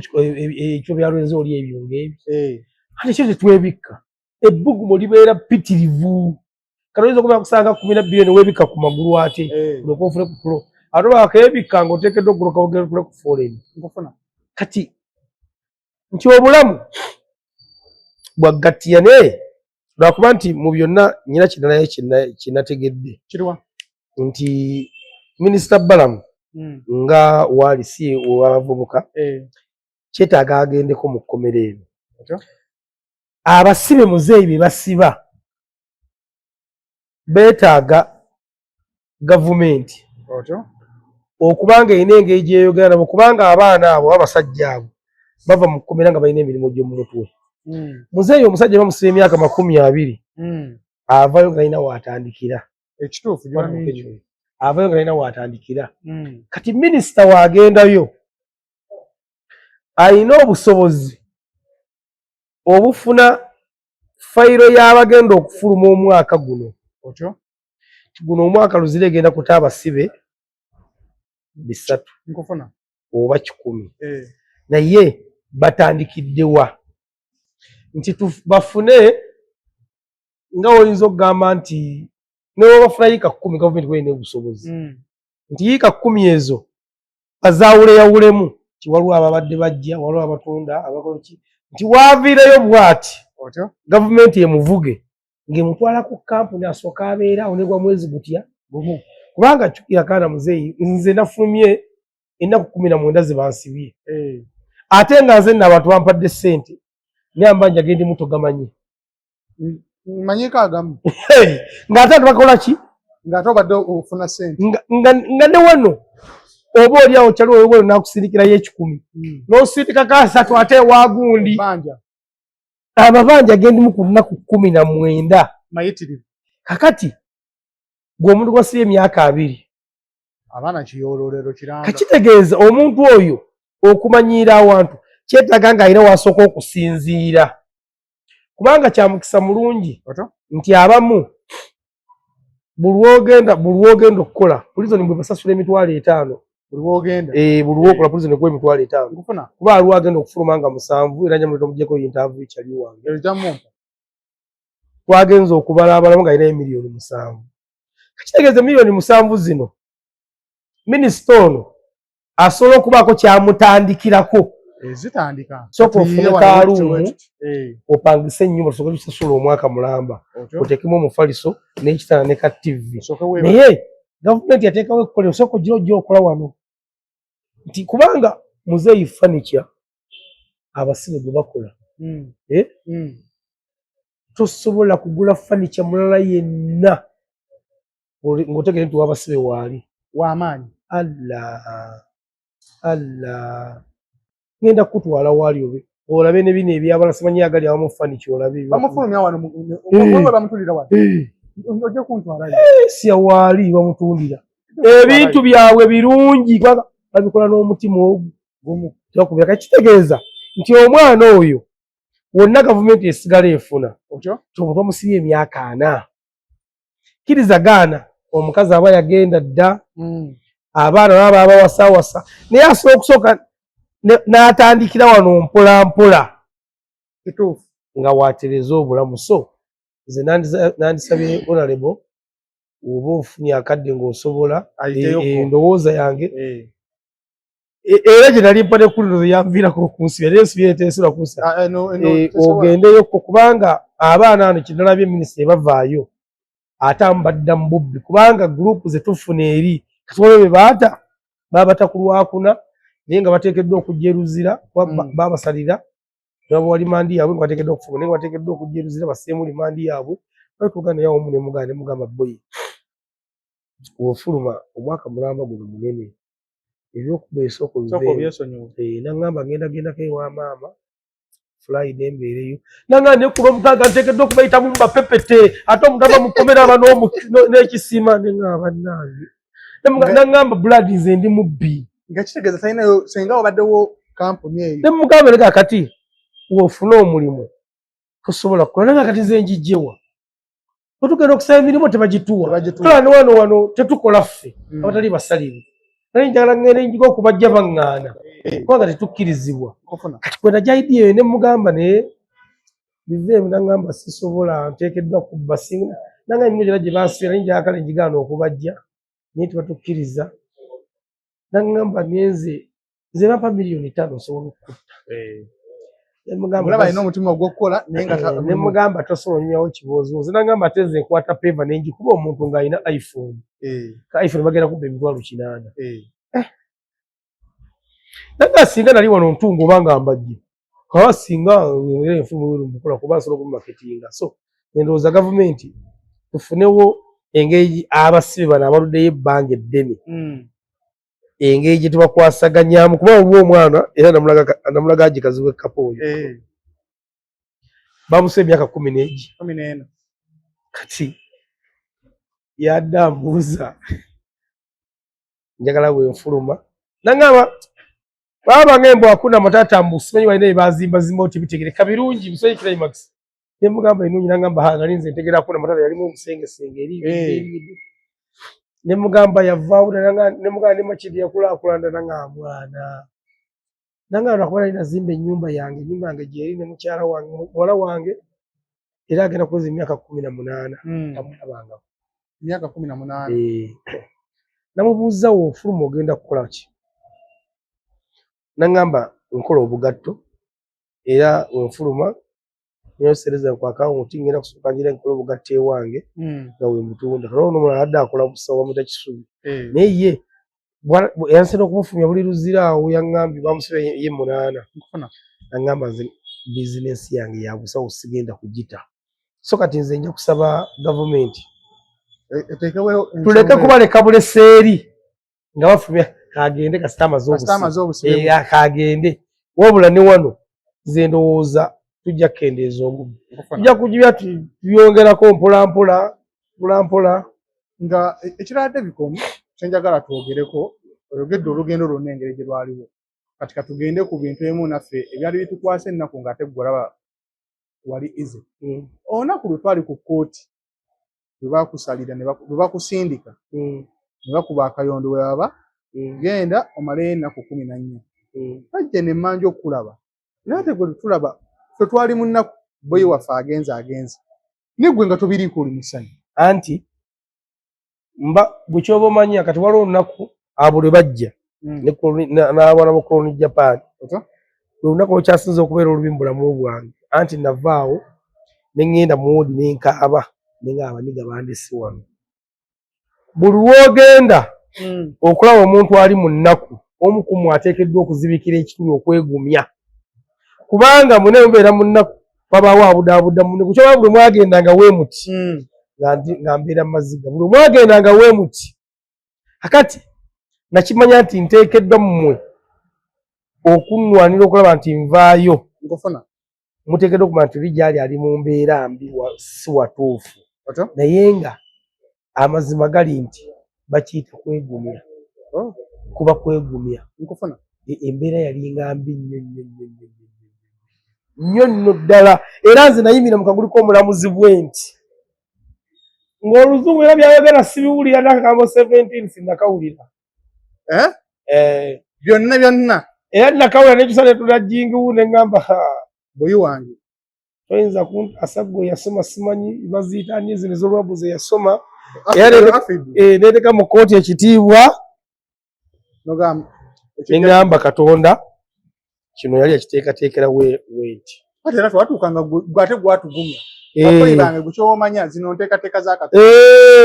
ekyo byalwenze oli ebyo ng'ebyo ate ekyo tetwebikka ebbugumu libeera pitirivu kati oyinza okuba kusanga 12 ne weebikka ku magulu ate olyoka ofune ku tulo ate oba akeebikka ng'oteekeddwa okuloka ogenda ofune ku foreign kati nti obulamu bwaggattiya naye lwakuba nti mu byonna nyina kinalayo kinategedde nti minisita Balamu nga waali si owabavubuka kyetaaga agendeko mu kkomera eno abasibe muzeeyi be basiba beetaaga gavumenti okubanga erina engeri gyeyogera nabo kubanga abaana abo abasajja abo bava mu kkomera nga balina emirimu gy'omu mutwe muzeeyi omusajja bamusiba emyaka 20 avayo nga alina waatandikira ekituufu avayo nga alina waatandikira. Kati minisita waagendayo alina obusobozi obufuna fayiro y'abagenda okufuluma omwaka guno. Otyo guno omwaka luzira egenda kuta abasibe 3 nkufuna oba 10. Naye batandikiddewa nti bafune nga oyinza okugamba nti newe bafuna yiika 10 gavumenti kweyina obusobozi nti yiika 10 ezo bazaawuleyawulemu nti waliwo ababadde bajja waliwo abatunda abakolaki nti waaviireyo bw'ati gavumenti emuvuge ng'emutwala ku kampuni asooka abeera onegwa mwezi gutya gumu kubanga jjukira kaana muzeeyi nze nafulumye ennaku 19 ze bansibye ate nga nze nno abantu bampadde ssente nyamba njage ndi muto gamanyi manyika agamu ng'ate ate bakola ki ng'ate obadde ofuna ssente nga ne wano oba oli awo kyaliwo oba nakusindikirayo 10 n'osindikako 3 ate waagundi ababanja gendimu ku nnaku 19 mayitirivu kakati gw'omuntu gwasibye emyaka 2 abaana kiyololero kiranga kakitegeeza omuntu oyo okumanyiira awantu kyetaaga ng'alina wasooka okusinziira kubanga kyamukisa mulungi nti abamu buli wogenda okukola pulizoni bwe basasula $5,000 buli wogenda buli wokola pulizoni kuwa $5,000 kuba aliwo agenda okufuluma nga 7 era nyamuleta mujjeko yintavu ekyali wange twagenza okubala abalamu ng'alinayo $7,000,000 kakitegeeza $7,000,000 zino minisita ono asobola okubaako kyamutandikirako zitandika soka ofune kaaluumu opangise ennyumba tosooka tusasula omwaka mulamba oteekemu omufaliso n'ekitanda ne ka tv naye gavumenti yateekawo ekkolero osooka ogira ojja okola wano nti kubanga muzeeyi fanica abasibe gwe bakola tosobola kugula fanica mulala yenna ng'otegere nti wabasibe waali w'amaanyi alla ngenda kutwala wali obe olabe ne bino ebyabala simanyi agali awamu fanica olabe bamufulumya wano omwe bamutulira wano ojja kuntwala siya waali bamutundira ebintu byabwe birungi babikola n'omutima ogumu tebakubira kakitegeeza nti omwana oyo wonna gavumenti esigala efuna omuntu bamusibye emyaka 4 kkiriza gaana omukazi aba yagenda dda abaana baba abawasaawasa naye asobola okusooka n'atandikira wano mpolampola kituufu nga waatereza obulamu so nze nandisabye honorable oba ofunye akadde ng'osobola endowooza yange era gye nali mpa nekkuliro yanviirako okunsibya naye ensibya eteesera kunsibya ogendeyoko kubanga abaana ano kinalabye minisita ebavaayo ate amu badda mu bubbi kubanga gurupu ze tufuna eri katwala be baata babata ku Lwakuna naye nga bateekeddwa okujja eruzira babasalira nabo limandi yaabwe nga bateekeddwa okufuna naye nga bateekeddwa okujja eruzira baseemu limandi yaabwe batugana naye omu ne mugamba boyi wofuluma omwaka mulamba guno munene ebyokuba esooka naŋŋamba gendako ewa maama Friday mbeereyo naŋŋamba naye kuba omukaaga nteekeddwa okubayitamu mu bapepete ate omuntu ava mukomera aba n'ekisima neŋŋamba nange naŋŋamba blood nze ndi mubbi nga kitegeeza talinayo senga wabaddewo kampuni eyo ne mugamba ne kakati wofuna omulimu tosobola kukola nange kati nze njijjewa otugenda okusaba emirimu tebagituwa tula ne wano tetukola ffe abatali basalire naye njagala ngenda njiga okubajja baŋŋaana kubanga tetukkirizibwa kati kwenda gyayidi eyo ne mugamba naye biveemu naŋŋamba sisobola nteekeddwa kubba singa nange emirimu gyonna gye bansiira naye njagala njigaana okubajja naye tebatukkiriza naŋŋamba nze bampa $5,000,000 nsobola okukutta mulaba alina omutima ogw'okukola naye nga ne mugamba tosobola onyumyawo kiboozi nze naŋŋamba ate nze nkwata peva nenjikuba omuntu ng'alina iphone ka iphone bagenda kubba $8,000 naga singa nali wano ntunga oba nga mbajje kaba singa enfumu mukola kuba nsobola okumaketinga so endowooza gavumenti tufunewo engeri abasibe bano abaluddeyo ebbanga eddene engeri gye tubakwasaganyamu kuba olwo omwana era namulaga agikazibu ekkapa oyo bamusa emyaka 14 kati yadde ambuuza njagala bwe nfuluma nangamba baba ngembo akuna matata mbusimanyi wine bazimba zimba otibitegere birungi bisoyi climax nemugamba inunyi nangamba hanga linze ntegera akuna matata yali mu musenge senge eri nemugamba yavaawo nemugamba nemachidi yakula akulanda nanga mwana nanga nakubala ina zimbe nyumba yange jeri ne mukyala wange wala wange era agenda kuweza emyaka 18 tamulabanga myaka 18 namubuuza wo ofuluma ogenda kukola ki nangamba nkola obugatto era wenfuluma neyosereza ku akawunti ngenda kusooka ngira nkola obugatto ewange nga we mutunda kalo n'omulala adda akola busawa mutakisubi naye ye yansena okumufumya buli luziraawo yaŋŋambye bamusiba ye 8 nangamba nze bizinensi yange yabusawo sigenda kugita so kati nze nja kusaba gavumenti tuleke kubaleka buleseeri nga bafumya kagende kasitama z'obusi kagende wabula ne wano nze ndowooza tujja kukendeeza obubbi tujja kujibya tuyongerako mpolampola nga ekirala bikomu kyenjagala twogereko oyogedde olugendo lwonna engeri gye lwaliwo kati katugende ku bintu emu naffe ebyali bitukwasa ennaku ng'ate gwolaba wali ize olunaku lwe twali ku kkooti lwe baakusalira lwe bakusindika ne bakuba akayondo we baba genda omaleyo ennaku 14 bajja ne mmanja okukulaba naye ate gwe tulaba ffe twali mu nnaku boyi waffe agenze negwe nga tobiriiko oli musanyu anti bwekyoba omanya kati waliwo olunaku abo lwe bajja n'abaana b'okoloni Japan olunaku olukyasinza okubeera olubi mu bulamu bwange anti navaawo ne ŋŋenda mu woodi n'enkaaba nenga abaniga bandesi wano buli lwogenda okulaba omuntu ali mu nnaku omu ku mmwe ateekeddwa okuzibikira ekituli okwegumya kubanga mune mubeera mu nnaku wabaawo abudaabuda mune kukyobaa buli mwagendanga weemuti nga mbeera maziga buli mwagendanga weemuti akati nakimanya nti nteekeddwa mmwe okunnwanira okulaba nti nvaayo muteekeddwa okumanya nti ligyali ali mu mbeera mbi si watuufu naye nga amazima gali nti bakiyita kwegumya kuba kwegumya embeera yalinga mbi nnyo nno ddala era nze nayimira mu kagulu k'omulamuzi bwe nti ng'oluzungu era byayogera sibiwulira n'akagambo 17 sinnakawulira byonna era nnakawulira n'ekisa ne tulajjingiwu ne ŋŋamba boyi wange toyinza kuntaasa gwe yasoma simanyi baziyita ani zino ez'olwabu ze yasoma neeteka mu kkooti ekitiibwa neŋŋamba Katonda kino yali yakiteekateekera wenti ate era twatuukanga gwate gwatugumya abakoyi bange gukyomanya zino nteekateeka za Katonda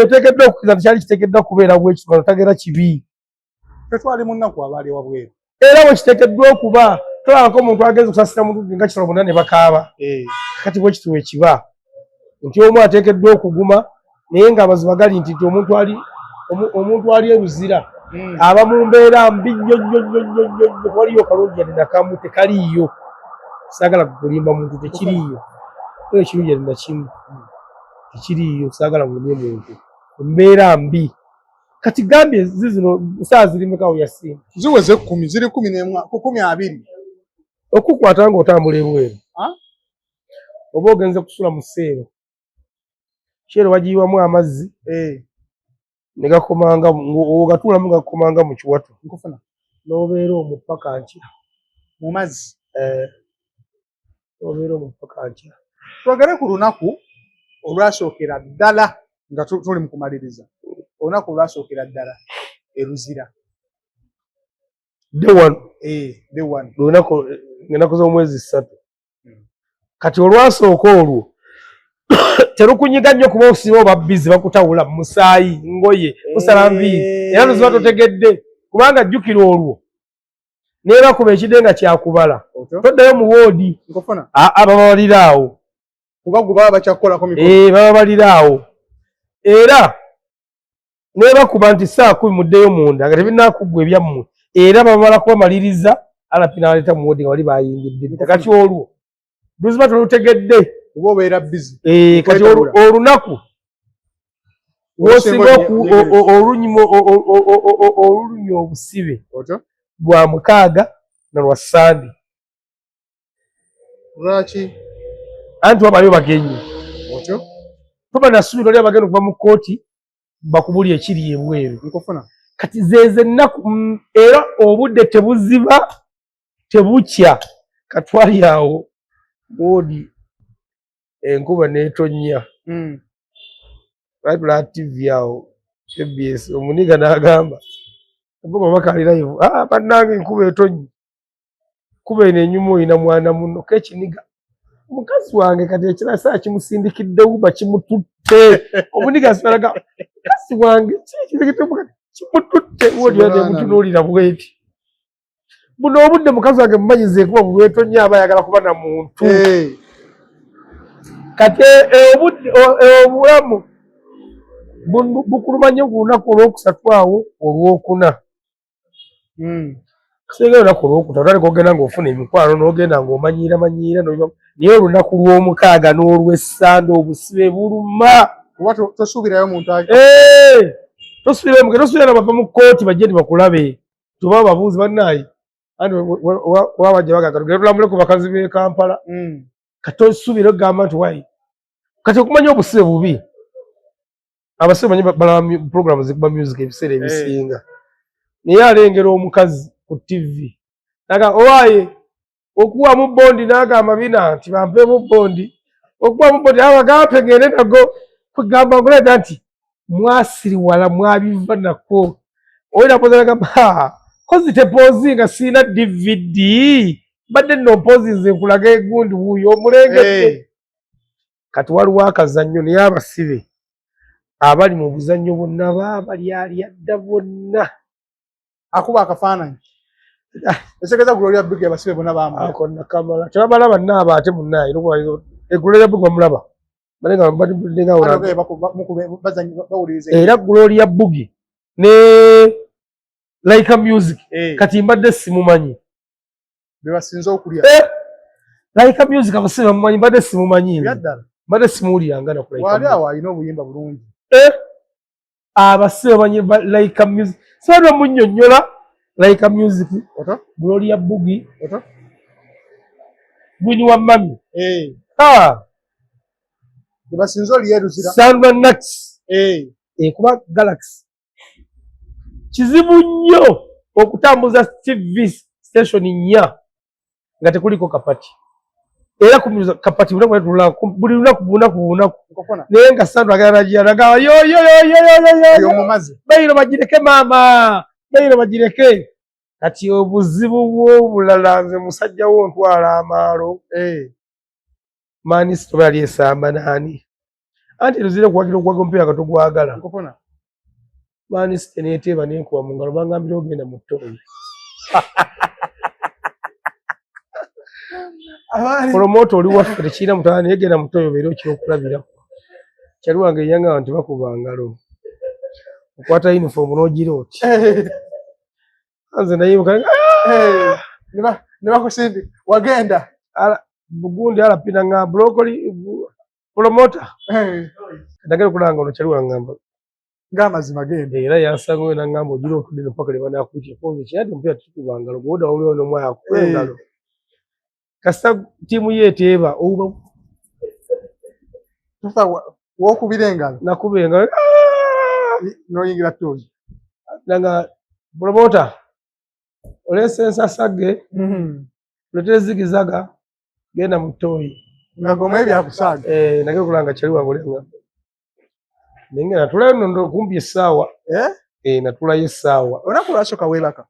oteekeddwa okukkiriza nti kyali kiteekeddwa kubeera bwekityo notagera kibi tetwali mu nnaku abaali wabweru era bwe kiteekeddwa okuba tolabako omuntu agenza okusasira muntu nga kitalo bonna ne bakaaba kati bwe kituwa ekiba nti omu ateekeddwa okuguma naye ng'amazima gali nti omuntu ali eruzira aba mu mbeera mbi nnyo waliyo kalungi yadde nakamu tekaliiyo saagala kulimba muntu tekiriiyo oyo ekirungi yadde nakimu tekiriiyo saagala mulumye muntu mbeera mbi kati gambye zino saa zirimekawo yasinga ziweze 10 ziri 11 ku 20 okukwata ng'otambula ebweru oba ogenze kusula mu sseero kyero wagiyiwamu amazzi ne gakomanga ogatuulamu gakomanga mu kiwatu n'obeera omwo paka nkya mu mazzi n'obeera omwo paka nkya twagale ku lunaku olwasookera ddala nga tuli mu kumaliriza olunaku olwasookera ddala eruzira day one lunaku ennaku z'omwezi 3 kati olwasooka olwo terukunyiga nnyo kuba osiba oba bbizi bakutawula mu musaayi ngoye kusala nviiri era luziba totegedde kubanga jjukira olwo naye bakuba ekidenga kyakubala toddayo mu woodi bababaliraawo kuba gwe baba bakyakukolako bababaliraawo era naye bakuba nti saa 10 muddeyo munda nga tebinnakuggwa ebyammwe era bamala kubamaliriza alapi n'aleeta mu woodi nga bali bayingidde kati olwo luziba tolutegedde oba obeera busy kati olunaku wosinga olulimi obusibe lwa mukaaga na lwa Sande. Lwaki? Anti wabayo bagenyi. Toba nasuubira oli abagenda okuva mu kkooti bakubulya ekiri ebweru. Kati zeeze nnaku era obudde tebuziba tebukya katwali awo bodi enkuba n'etonnya. Babula TV awo KBS omuniga n'agamba mboga bakali live bannange enkuba etonnye kuba eno enyuma oyina mwana muno kekiniga mukazi wange kati ekira saa kimusindikidde uba kimututte omuniga asalaga mukazi wange kimututte wodi yade mutunuulira bweti buno obudde mukazi wange mumanyize kuba bwetonnya aba ayagala kuba na muntu kati obulamu bukulumanya olunaku olwokusatu awo olwokuna. Kusinga olunaku olwokutatu otandika ogenda ng'ofuna emikwano n'ogenda ng'omanyiiramanyiira naye olunaku lw'omukaaga n'olw'Essande obusibe buluma. Tosuubirayo muntu tosuubira nabava mu kkooti bajje ntibakulabe tuba babuuzi bannaayi anti oba bajja bagaga tugenda tulambule ku bakazi b'e Kampala kati tosuubira okugamba nti wayi kati okumanya obusibe bubi. Abasibe manyi balaba program zikuba music ebiseera ebisinga. Naye alengera omukazi ku TV. Naga owaye okuwa mu bondi n'agamba bina nti bampeemu bondi. Okuwa mu bondi abagampe ngende nago kugamba ngoleda nti mwasiriwala mwabiva nako. Oyina poza nagamba kozi tepozinga sina DVD. Badde no pozinze nkulaga egundi wuyo omulengedde. Kati waliwo akazannyo naye abasibe abali mu buzannyo bonna baabalyalya dda bonna. Akuba akafaananyi. Esekeza Gloria Big abasibe bonna bamulaba. Akonna kamala. Tebabalaba naaba ate munnaye. Gloria Big bamulaba. Balenga balinga ora. Era Gloria Big ne Laika Music. Kati mbadde simumanyi. Bebasinza okulya. Laika Music abasibe bamumanyi mbadde simumanyi. Mbadde simuwulira ngana ku Laika. Wali awo alina obuyimba bulungi. Abasibe bamanyi Laika Music. Sana munnyonnyola Laika Music. Gloria Big. Gwini wa mami. Bebasinza oliyeruzira. Sandra Nax. Kuba Galaxy. Kizibu nnyo okutambuza TV station nnya nga tekuliko kapati. Era ku kapati buli lunaku naye nga Sandra agaraga yo mumazi bayiro bagireke maama bayiro bagireke kati obuzibu bw'obulala nze musajja wo ntwala amaalo mani sitoba yali esamba nani anti tuzire kuwagira okuwaga omupiira nga togwagala mani site neeteeba nenkuba mu ngalo bangambira ogenda mu ttooyi. Promoter oli waffe tekiina mutaala naye genda mutoyo obeera okyokulabirako. Kyali wange yanga nti bakuba ngalo. Okwata uniform n'ogira oti. Nze nayibuka ne bakusindi wagenda. Bugundi alapina nga broccoli promoter. Ndagala kulanga ono kyali wangamba. Ng'amazima genda. Era yansanga we nangamba ogira otudde ne paka lebana akuti fonze kyali mpya tukuba ngalo goda oli ono mwaya kwengalo. Kasa timu yeteeba oba sasa wokubira engalo nakuba engalo noyingira toyi nanga promoter olesensa sage letezigizaga genda mutoyi ngagoma ebya kusaga nage kulanga kyali wangu lenga ninge natula ndo kumbi esawa natula yesawa onakula soka welaka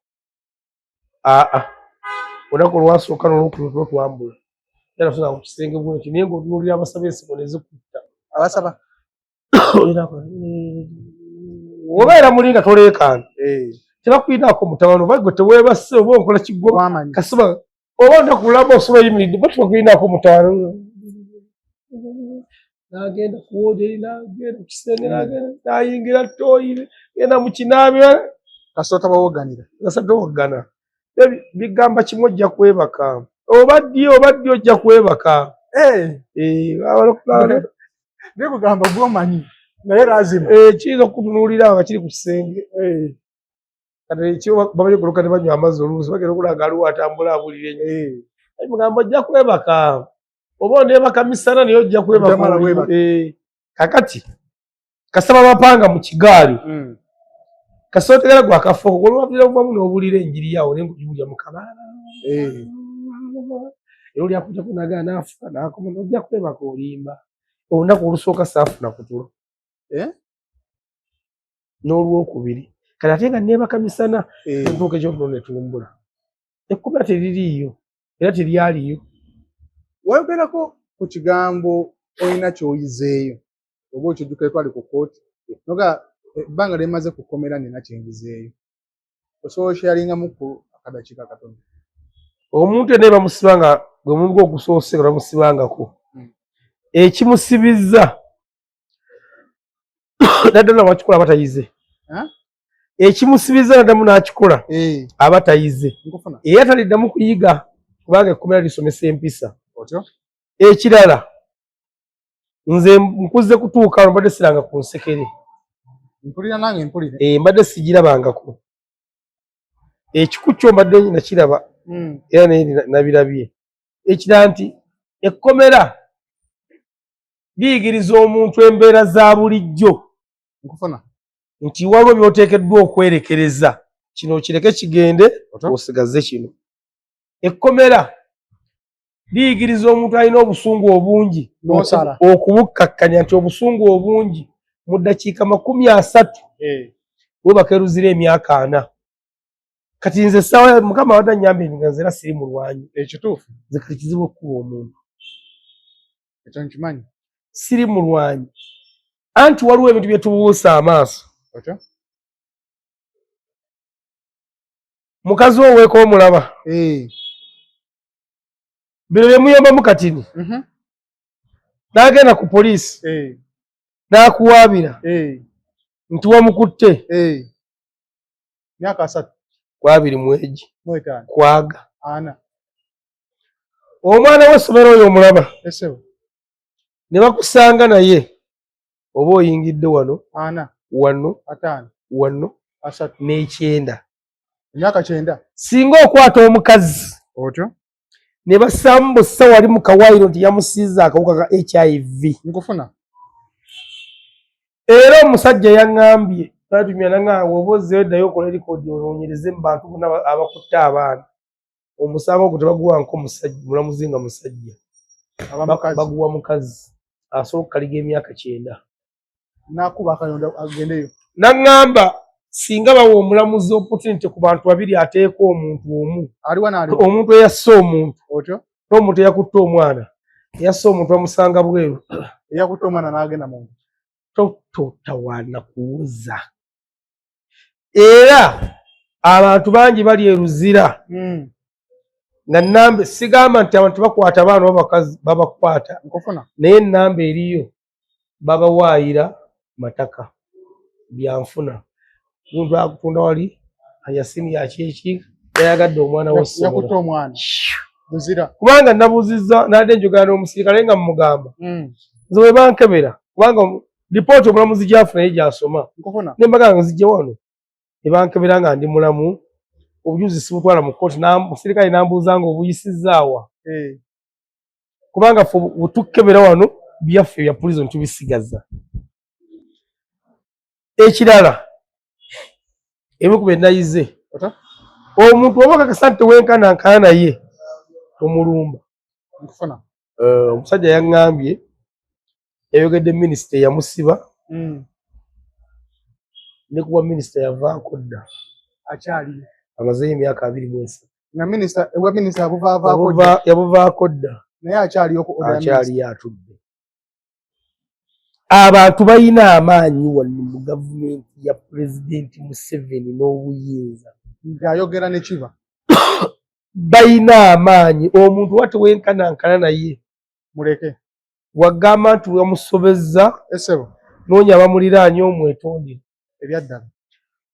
Onako lwasooka n'olwokubiri twambula. Era tusanga ku kisenge bw'ekyo naye ng'otunuulira abasaba ensigo ne zikutta. Abasaba? Obeera muli nga toleekaana. Tebakwinaako mutabano oba gwe teweebase oba okola kiggwa kasiba oba ondakulaba osobola oyimiridde bwe tebakwinaako mutabano. N'agenda ku wooderi n'agenda ku kisenge n'ayingira ttooyi genda mu kinaabiro. Kasooka bawoganira. Kasooka wogana. Bigamba kimu ojja kwebaka obaddi ojja kwebaka nikugamba gwomanyi naye lazima kiyinza okutunuulira nga kiri ku kisenge kati ekyo babaye goloka ne banywa amazzi oluusi bagenda okulaga aliwo atambula abulira ennyo mugamba ojja kwebaka oba oneebaka misana naye ojja kwebaka kakati kasaba mapanga mu kigaali kasootegera gwa kafo golwabira ovamu n'obulira enjiri yawo nenkujibuja mu kabaala era oli akuja kunaga naafuka naakoma nojja kwebaka olimba olunaku olusooka saafuna kutulo n'olwokubiri kati ate nga neebaka misana entuuka ekyokuno netumbula ekkubira teririiyo era teryaliyo. wayogerako ku kigambo olina kyoyizeeyo oba okyojjukira twali ku kooti noga ebbanga lyemaze kukomera nina kyenjizeeyo osobola okyalingamu ku akadakiika katono. Omuntu yenna bamusiba nga gwe muntu gwogusoose nga bamusibangako ekimusibizza naddala wakikola batayize ekimusibizza naddamu n'akikola aba tayize era taliddamu kuyiga kubanga ekkomera lisomesa empisa. Ekirala nze nkuze kutuuka awo mbadde siranga ku nsekere mpulira nange mpulire mbadde sigirabangako ekiku kyo mbadde nakiraba era naye nabirabye. Ekirala nti ekkomera liyigiriza omuntu embeera za bulijjo nti waliwo by'oteekeddwa okwerekereza kino kireke kigende osigaze kino. Ekkomera liyigiriza omuntu alina obusungu obungi okubukkakkanya nti obusungu obungi mu ddakiika 30 webakeruzira emyaka 4. Kati nze essaawa mukama wadde annyamba emiganzi era siri mulwanyi ekituufu nze kati kizibu okukuba omuntu ekyo nkimanyi siri mulwanyi anti waliwo ebintu bye tubuusa amaaso. Mukazi oweeko omulaba bino bye muyombamu katini n'agenda ku poliisi n'akuwaabira nti wamukutte myaka 3 kwabiri mwegi kwaga omwana w'essomero oyo omulaba ne bakusanga naye oba oyingidde wano wano n'ekyenda emyaka 9 singa okwata omukazi otyo ne bassaamu bossa wali mu kawaayiro nti yamusiiza akawuka ka HIV nkufuna era omusajja yaŋŋambye batumya naŋŋamba oba ozzeeyo ddayo okola likodi onoonyereze mu bantu bonna abakutte abaana omusango ogwo tebaguwanko mulamuzi nga musajja baguwa mukazi asobola okukaliga emyaka 9 nakuba akayonda agendeyo. Naŋŋamba singa bawa omulamuzi opportunity ku bantu babiri ateeka omuntu omu omuntu eyasse omuntu n'omuntu eyakutte omwana eyasse omuntu bamusanga bweru eyakutte omwana n'agenda mu totawaana kuwuza era abantu bangi bali eruzira nga nnamba sigamba nti abantu bakwata abaana babakazi babakwata naye ennamba eriyo babawaayira mataka byanfuna muntu akutunda wali ayasini yakyeki yayagadde omwana yakutte omwana muzira kubanga nabuuzizza nadde njogera n'omusirikale nga mumugamba nze bwe bankebera kubanga lipooti omulamuzi gyafuna ye gyasoma ne mbagamba nga nzijja wano ne bankebera nga ndi mulamu obujulizi sibutwala mu kkooti omusirikale nambuuza nga obuyisizzaawa kubanga ffe bwetukkebera wano byaffe bya prison tubisigaza. Ekirala ebimu ku bye nayize omuntu oba kakasa nti tewenkanankana naye omulumba. Omusajja yaŋŋambye yayogedde minisita eyamusiba ne kuba minisita yavaako dda akyali amazeyo emyaka 27 na minisita ewa minisita yabuvaako dda naye akyali atudde. Abantu balina amaanyi wano mu gavumenti ya Pulezidenti Museveni n'obuyinza ng'ayogera ne kiba balina amaanyi. Omuntu wa tewenkanankana naye muleke wagamba nti wamusobezza noonya abamuliraanye omwetondere ebyaddala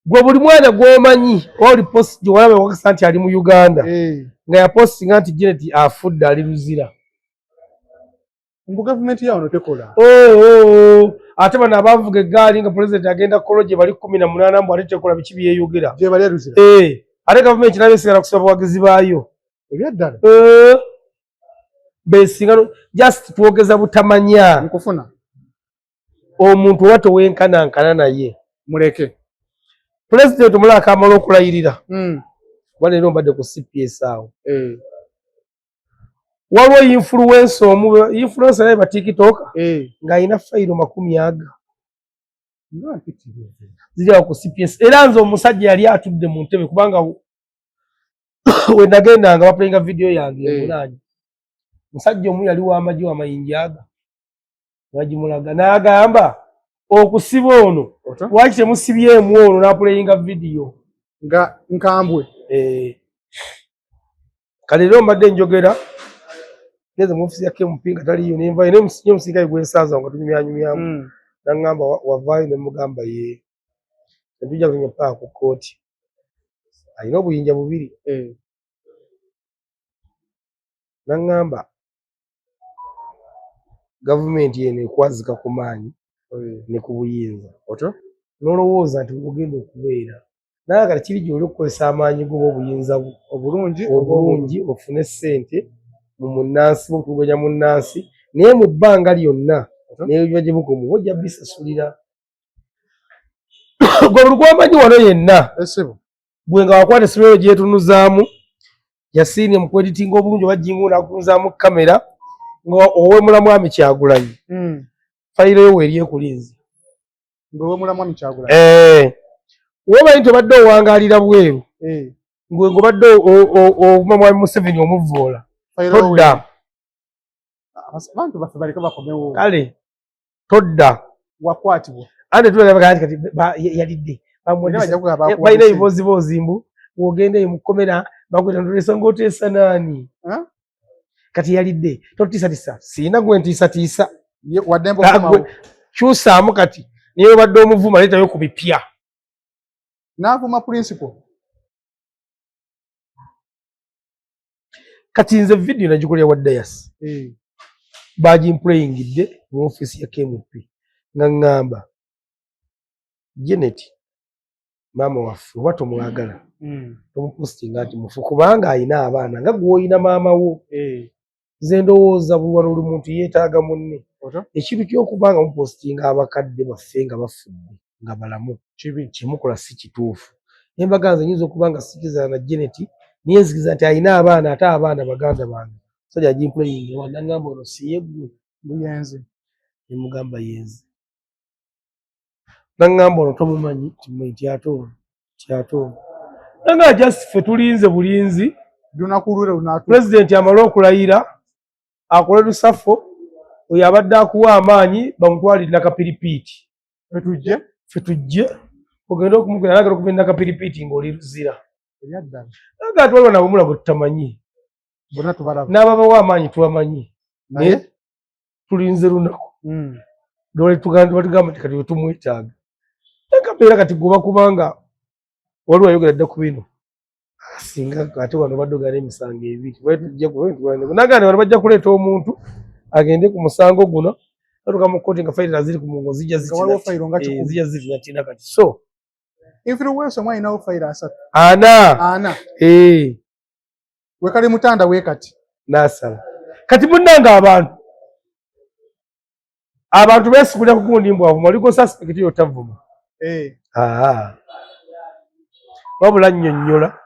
gwe buli mwana gw'omanyi oba oli posti gye walaba wakasa nti ali mu Uganda nga yapostinga nti Janet afudde ali luzira mbu gavumenti yawano tekola ate bano abavuga eggaali nga pulezidenti agenda koloje bali 18 mbu ate tekola biki byeyogera gye bali eruzira ate gavumenti nabeesigala kusaba buwagizi baayo ebyaddala beesinga just twogeza butamanya nkufuna omuntu oba towenkanankana naye muleke pulezidenti omulala akamala okulayirira kuba leero mbadde ku CPS awo waliwo influensa naye ba TikTok ng'alina fayiro 10 ziri awo ku CPS era nze omusajja yali atudde mu ntebe kubanga we nagendanga baplayinga vidiyo yange emulanyi musajja omu yali w'amagye w'amayinja aga bagimulaga n'agamba okusiba ono lwaki temusibyemu ono n'aplayinga vidiyo nga nkambwe kale rero mbadde njogera neze mu ofisi ya KMP nga taliyo nenva ene omusirikale gw'ensanza nga tunyumyanyumyamu n'angamba wavaayo ne mugamba ye tujja kunya paka ku kooti alina obuyinja bubiri n'angamba gavumenti yeno ekwazika ku maanyi ne ku buyinza n'olowooza nti ogenda okubeera naye kati kiri gy'oli okukozesa amaanyi go obuyinza obulungi ofune ssente mu munnansi bw'okuganya munnansi naye mu bbanga lyonna n'ebyo gye bukomu ojja bisasulira gwe buli gwamanyi wano yenna bwe nga wakwata essomero gyetunuzaamu yasiimye mu kweditinga obulungi oba jingu n'akunuzaamu kamera nga ow'emula mwami Kyagulanyi fayiro yo weeri ekulinzi ng'ow'emula mwami Kyagulanyi womanyi nti obadde owangaalira bweru ngwe ng'obadde ovuma mwami Museveni omuvvoola todda abantu baffe baleke bakomewo kale todda wakwatibwa ate tulagaba kati yalidde balina ebiboozibozi mbu wogenda mu kkomera bakweta ntoteesa ng'oteesa naani kati yalidde totiisatiisa siina gwe ntiisatiisa wadde kyusaamu kati niye obadde omuvuma leetayo ku bipya n'avuma principal kati nze vidiyo nagikolera wa dayasi bagimplayingidde mu ofiisi ya KMP nga ŋŋamba Janet maama waffe oba tomwagala tomupositinga nti mufu kubanga alina abaana nga gw'olina maama wo nze ndowooza buli wano buli muntu yeetaaga munne ekintu ky'okubanga mupositinga abakadde baffe nga bafudde nga balamu kimukola si kituufu nembaga nze nyinza okuba nga sikizana na Janet niye nzikiriza nti alina abaana ate abaana baganda bange sajja agimplayinga wannangamba ono siye ggwe buyenze nemugamba yenze nangamba ono tomumanyi tyatono nanga just ffe tulinze bulinzi pulezidenti amale okulayira akole lusafo oyo abadde akuwa amaanyi bamutwalire nakapiripiiti ffe tujje ogenda okumugenda nagala okuva nakapiripiiti ng'oli luzira naga twaliwo nabumula gwe tutamanyi n'ababawa amaanyi tubamanyi naye tulinze lunaku batugamba nti kati wetumwetaaga akabeera kati goba kubanga waliwo ayogera dda ku bino singa ate wano baddogana emisango ebiri nagane wano bajja kuleeta omuntu agende ku musango guno atuka mu kkooti nga fayiro ziri ku mungo zijja zitina kati so influence omwe alinawo fayiro 3 ana wekali mutanda wekati nasala kati munnanga abantu besigulira kugundi mbwavuma oliko suspect yotavuma wabula nnyonnyola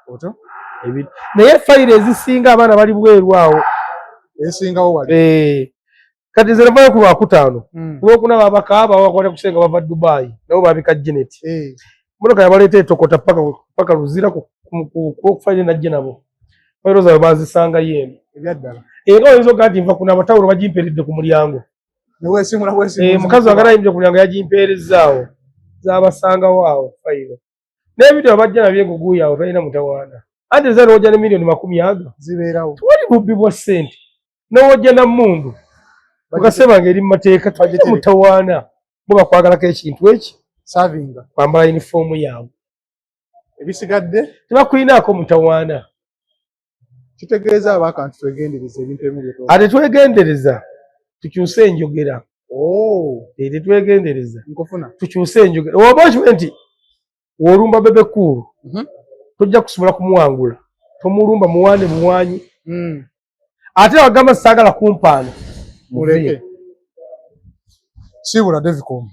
naye fayiro ezisinga abaana bali bweru awo esingawo wali kati nze navayo ku Lwakutaano Lwokuna babakaaba bakwata kusenga bava Dubai nabo babika Janet motoka yabaleeta etokota paka luzira ku fayiro najje nabo fayiro zaabwe bazisanga yeno ebyaddala era oyinza okugaa nti nva kuna abatawulo bagimpeeredde ku mulyango mukazi wagala ayimbye ku mulyango yagimpeerezzaawo zabasangawo awo fayiro n'ebitabo bajja nabyo enguguya awo talina mutawaana anti nze n'ojja ne miliyoni 10 zibeerawo tewali bubbi bwa ssente n'ojja na mmundu okasebanga eri mu mateeka talina mutawaana bo bakwagalako ekintu eki savinga kwambala yunifoomu yaabwe ebisigadde tebakulinaako mutawaana kitegeeza abakantu twegendereza ebintu ebimu ate twegendereza tukyuse enjogera Tetwegendereza nkufuna tukyuse enjogera oba okimanyi nti wolumba Bebe Cool tojja kusobola kumuwangula tomulumba muwande muwanyi ate wagamba saagala kumpaana muleke sibula Devicom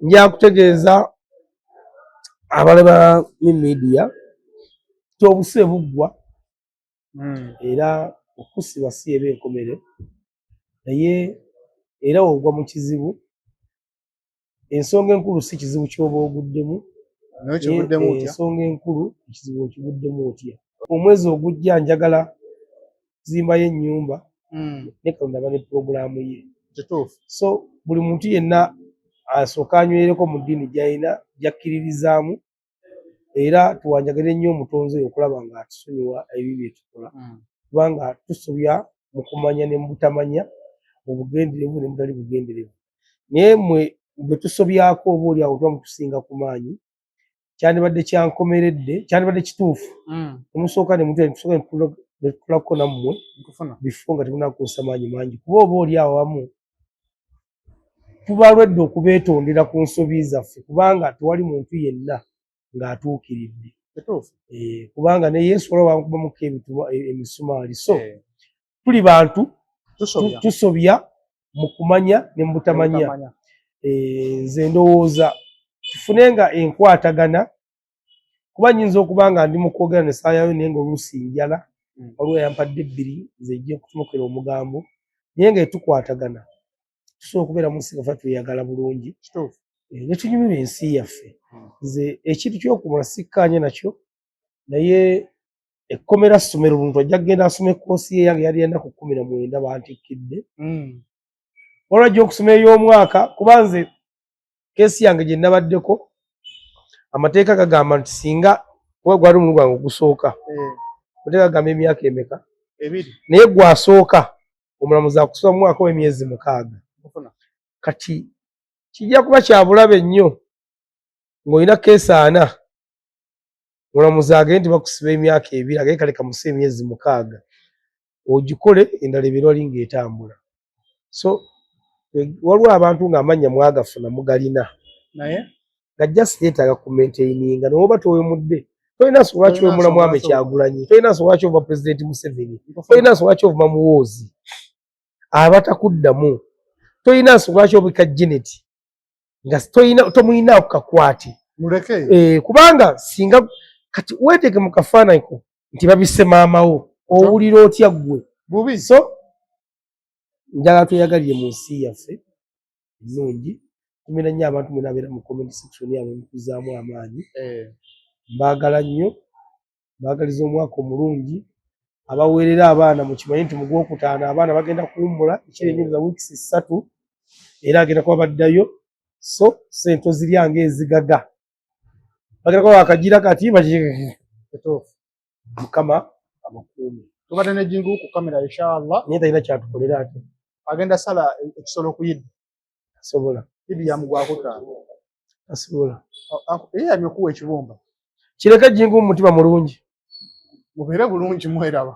njakutegeeza abalaba ne media kyobuse buggwa era okusiba si eba enkomere naye era ogwa mu kizibu ensonga enkulu si kizibu ky'oba oguddemu ensonga enkulu ekizibu okiguddemu otya omwezi ogujja njagala kuzimbayo ennyumba ne Katonda aba ne pulogulaamu ye so buli muntu yenna asooka anywereko mu ddiini gy'alina gy'akkiririzaamu era tuwanjagire nnyo omutonzi oyo okulaba ng'atusonyiwa ebibi bye tukola kubanga tusobya mu kumanya ne mu butamanya obugenderevu ne mutali bugenderevu naye mmwe bwe tusobyako oba oli awo tuba mutusinga ku maanyi kyandibadde kyankomeredde kyandibadde kituufu omusooka ne mutwe tusooka ne tutulako nammwe bifo nga temunakozesa maanyi mangi kuba oba oli awo wamu tubalwedde okubeetondera ku nsobi zaffe kubanga tewali muntu yenna ng'atuukiridde kubanga ne Yesu olwo bamukubamuko emisumaali so tuli bantu tusobya mu kumanya ne mu butamanya nze ndowooza tufunenga enkwatagana kuba nnyinza okuba nga ndi mu kwogera ne saayayo naye ng'oluusi njala waliwo yampadde 2 nze ejja okutumukira omugambo naye nga etukwatagana tusobola okubeera mu nsi nga tweyagala bulungi ne tunyumirwa ensi yaffe nze ekintu ky'okumula sikkaanye nakyo naye ekkomera ssomero omuntu ajja kugenda asoma ekkoosi ye yange yali ennaku 19 bantikkidde waliwo ajja okusoma ey'omwaka kuba nze keesi yange gye nabaddeko amateeka gagamba nti singa gwali omulundi gwange ogusooka amateeka gagamba emyaka emeka naye gwasooka omulamuzi akusoma mu mwaka w'emyezi 6 kati kijja kuba kya bulabe nnyo ng'olina keesi 4 omulamuzi agende nti bakusiba emyaka 2 agende kale kamusa emyezi 6 ogikole endala ebeera wali ng'etambula so waliwo abantu ng'amannya mwagafuna mugalina naye nga just yeetaaga kumaintaininga n'oba towemudde tolina nsonga lwaki wemula Mwami Kyagulanyi tolina nsonga lwaki ova Pulezidenti Museveni tolina nsonga lwaki ovuma Muwoozi abatakuddamu tolina nsonga lwaki obika Janet nga tomulinaako kakwate kubanga singa kati weeteeke mu kafaananyi ko nti babisse maamawo owulira otya ggwe so njagala tweyagalire mu nsi yaffe ennungi tumira nnyo abantu mwena abeera mu comment section yabwe mukuzaamu amaanyi mbaagala nnyo mbaagaliza omwaka omulungi abaweerera abaana mukimanyi nti mu Gwokutaano abaana bagenda kuwummula ekyerenyereza wiikisi 3 era agenda kuba baddayo so sente ziryange ezigaga bagenda kuba akagira kati Mukama abakuume tubadde ne jingu ku kamera inshallah naye talina kyatukolera ate agenda sala ekisolo ku Yidi asobola Yidi ya mu Gwokutaano asobola yeye amekuwa ekibumba kireke jingu mu mutima mulungi mubeere bulungi mweraba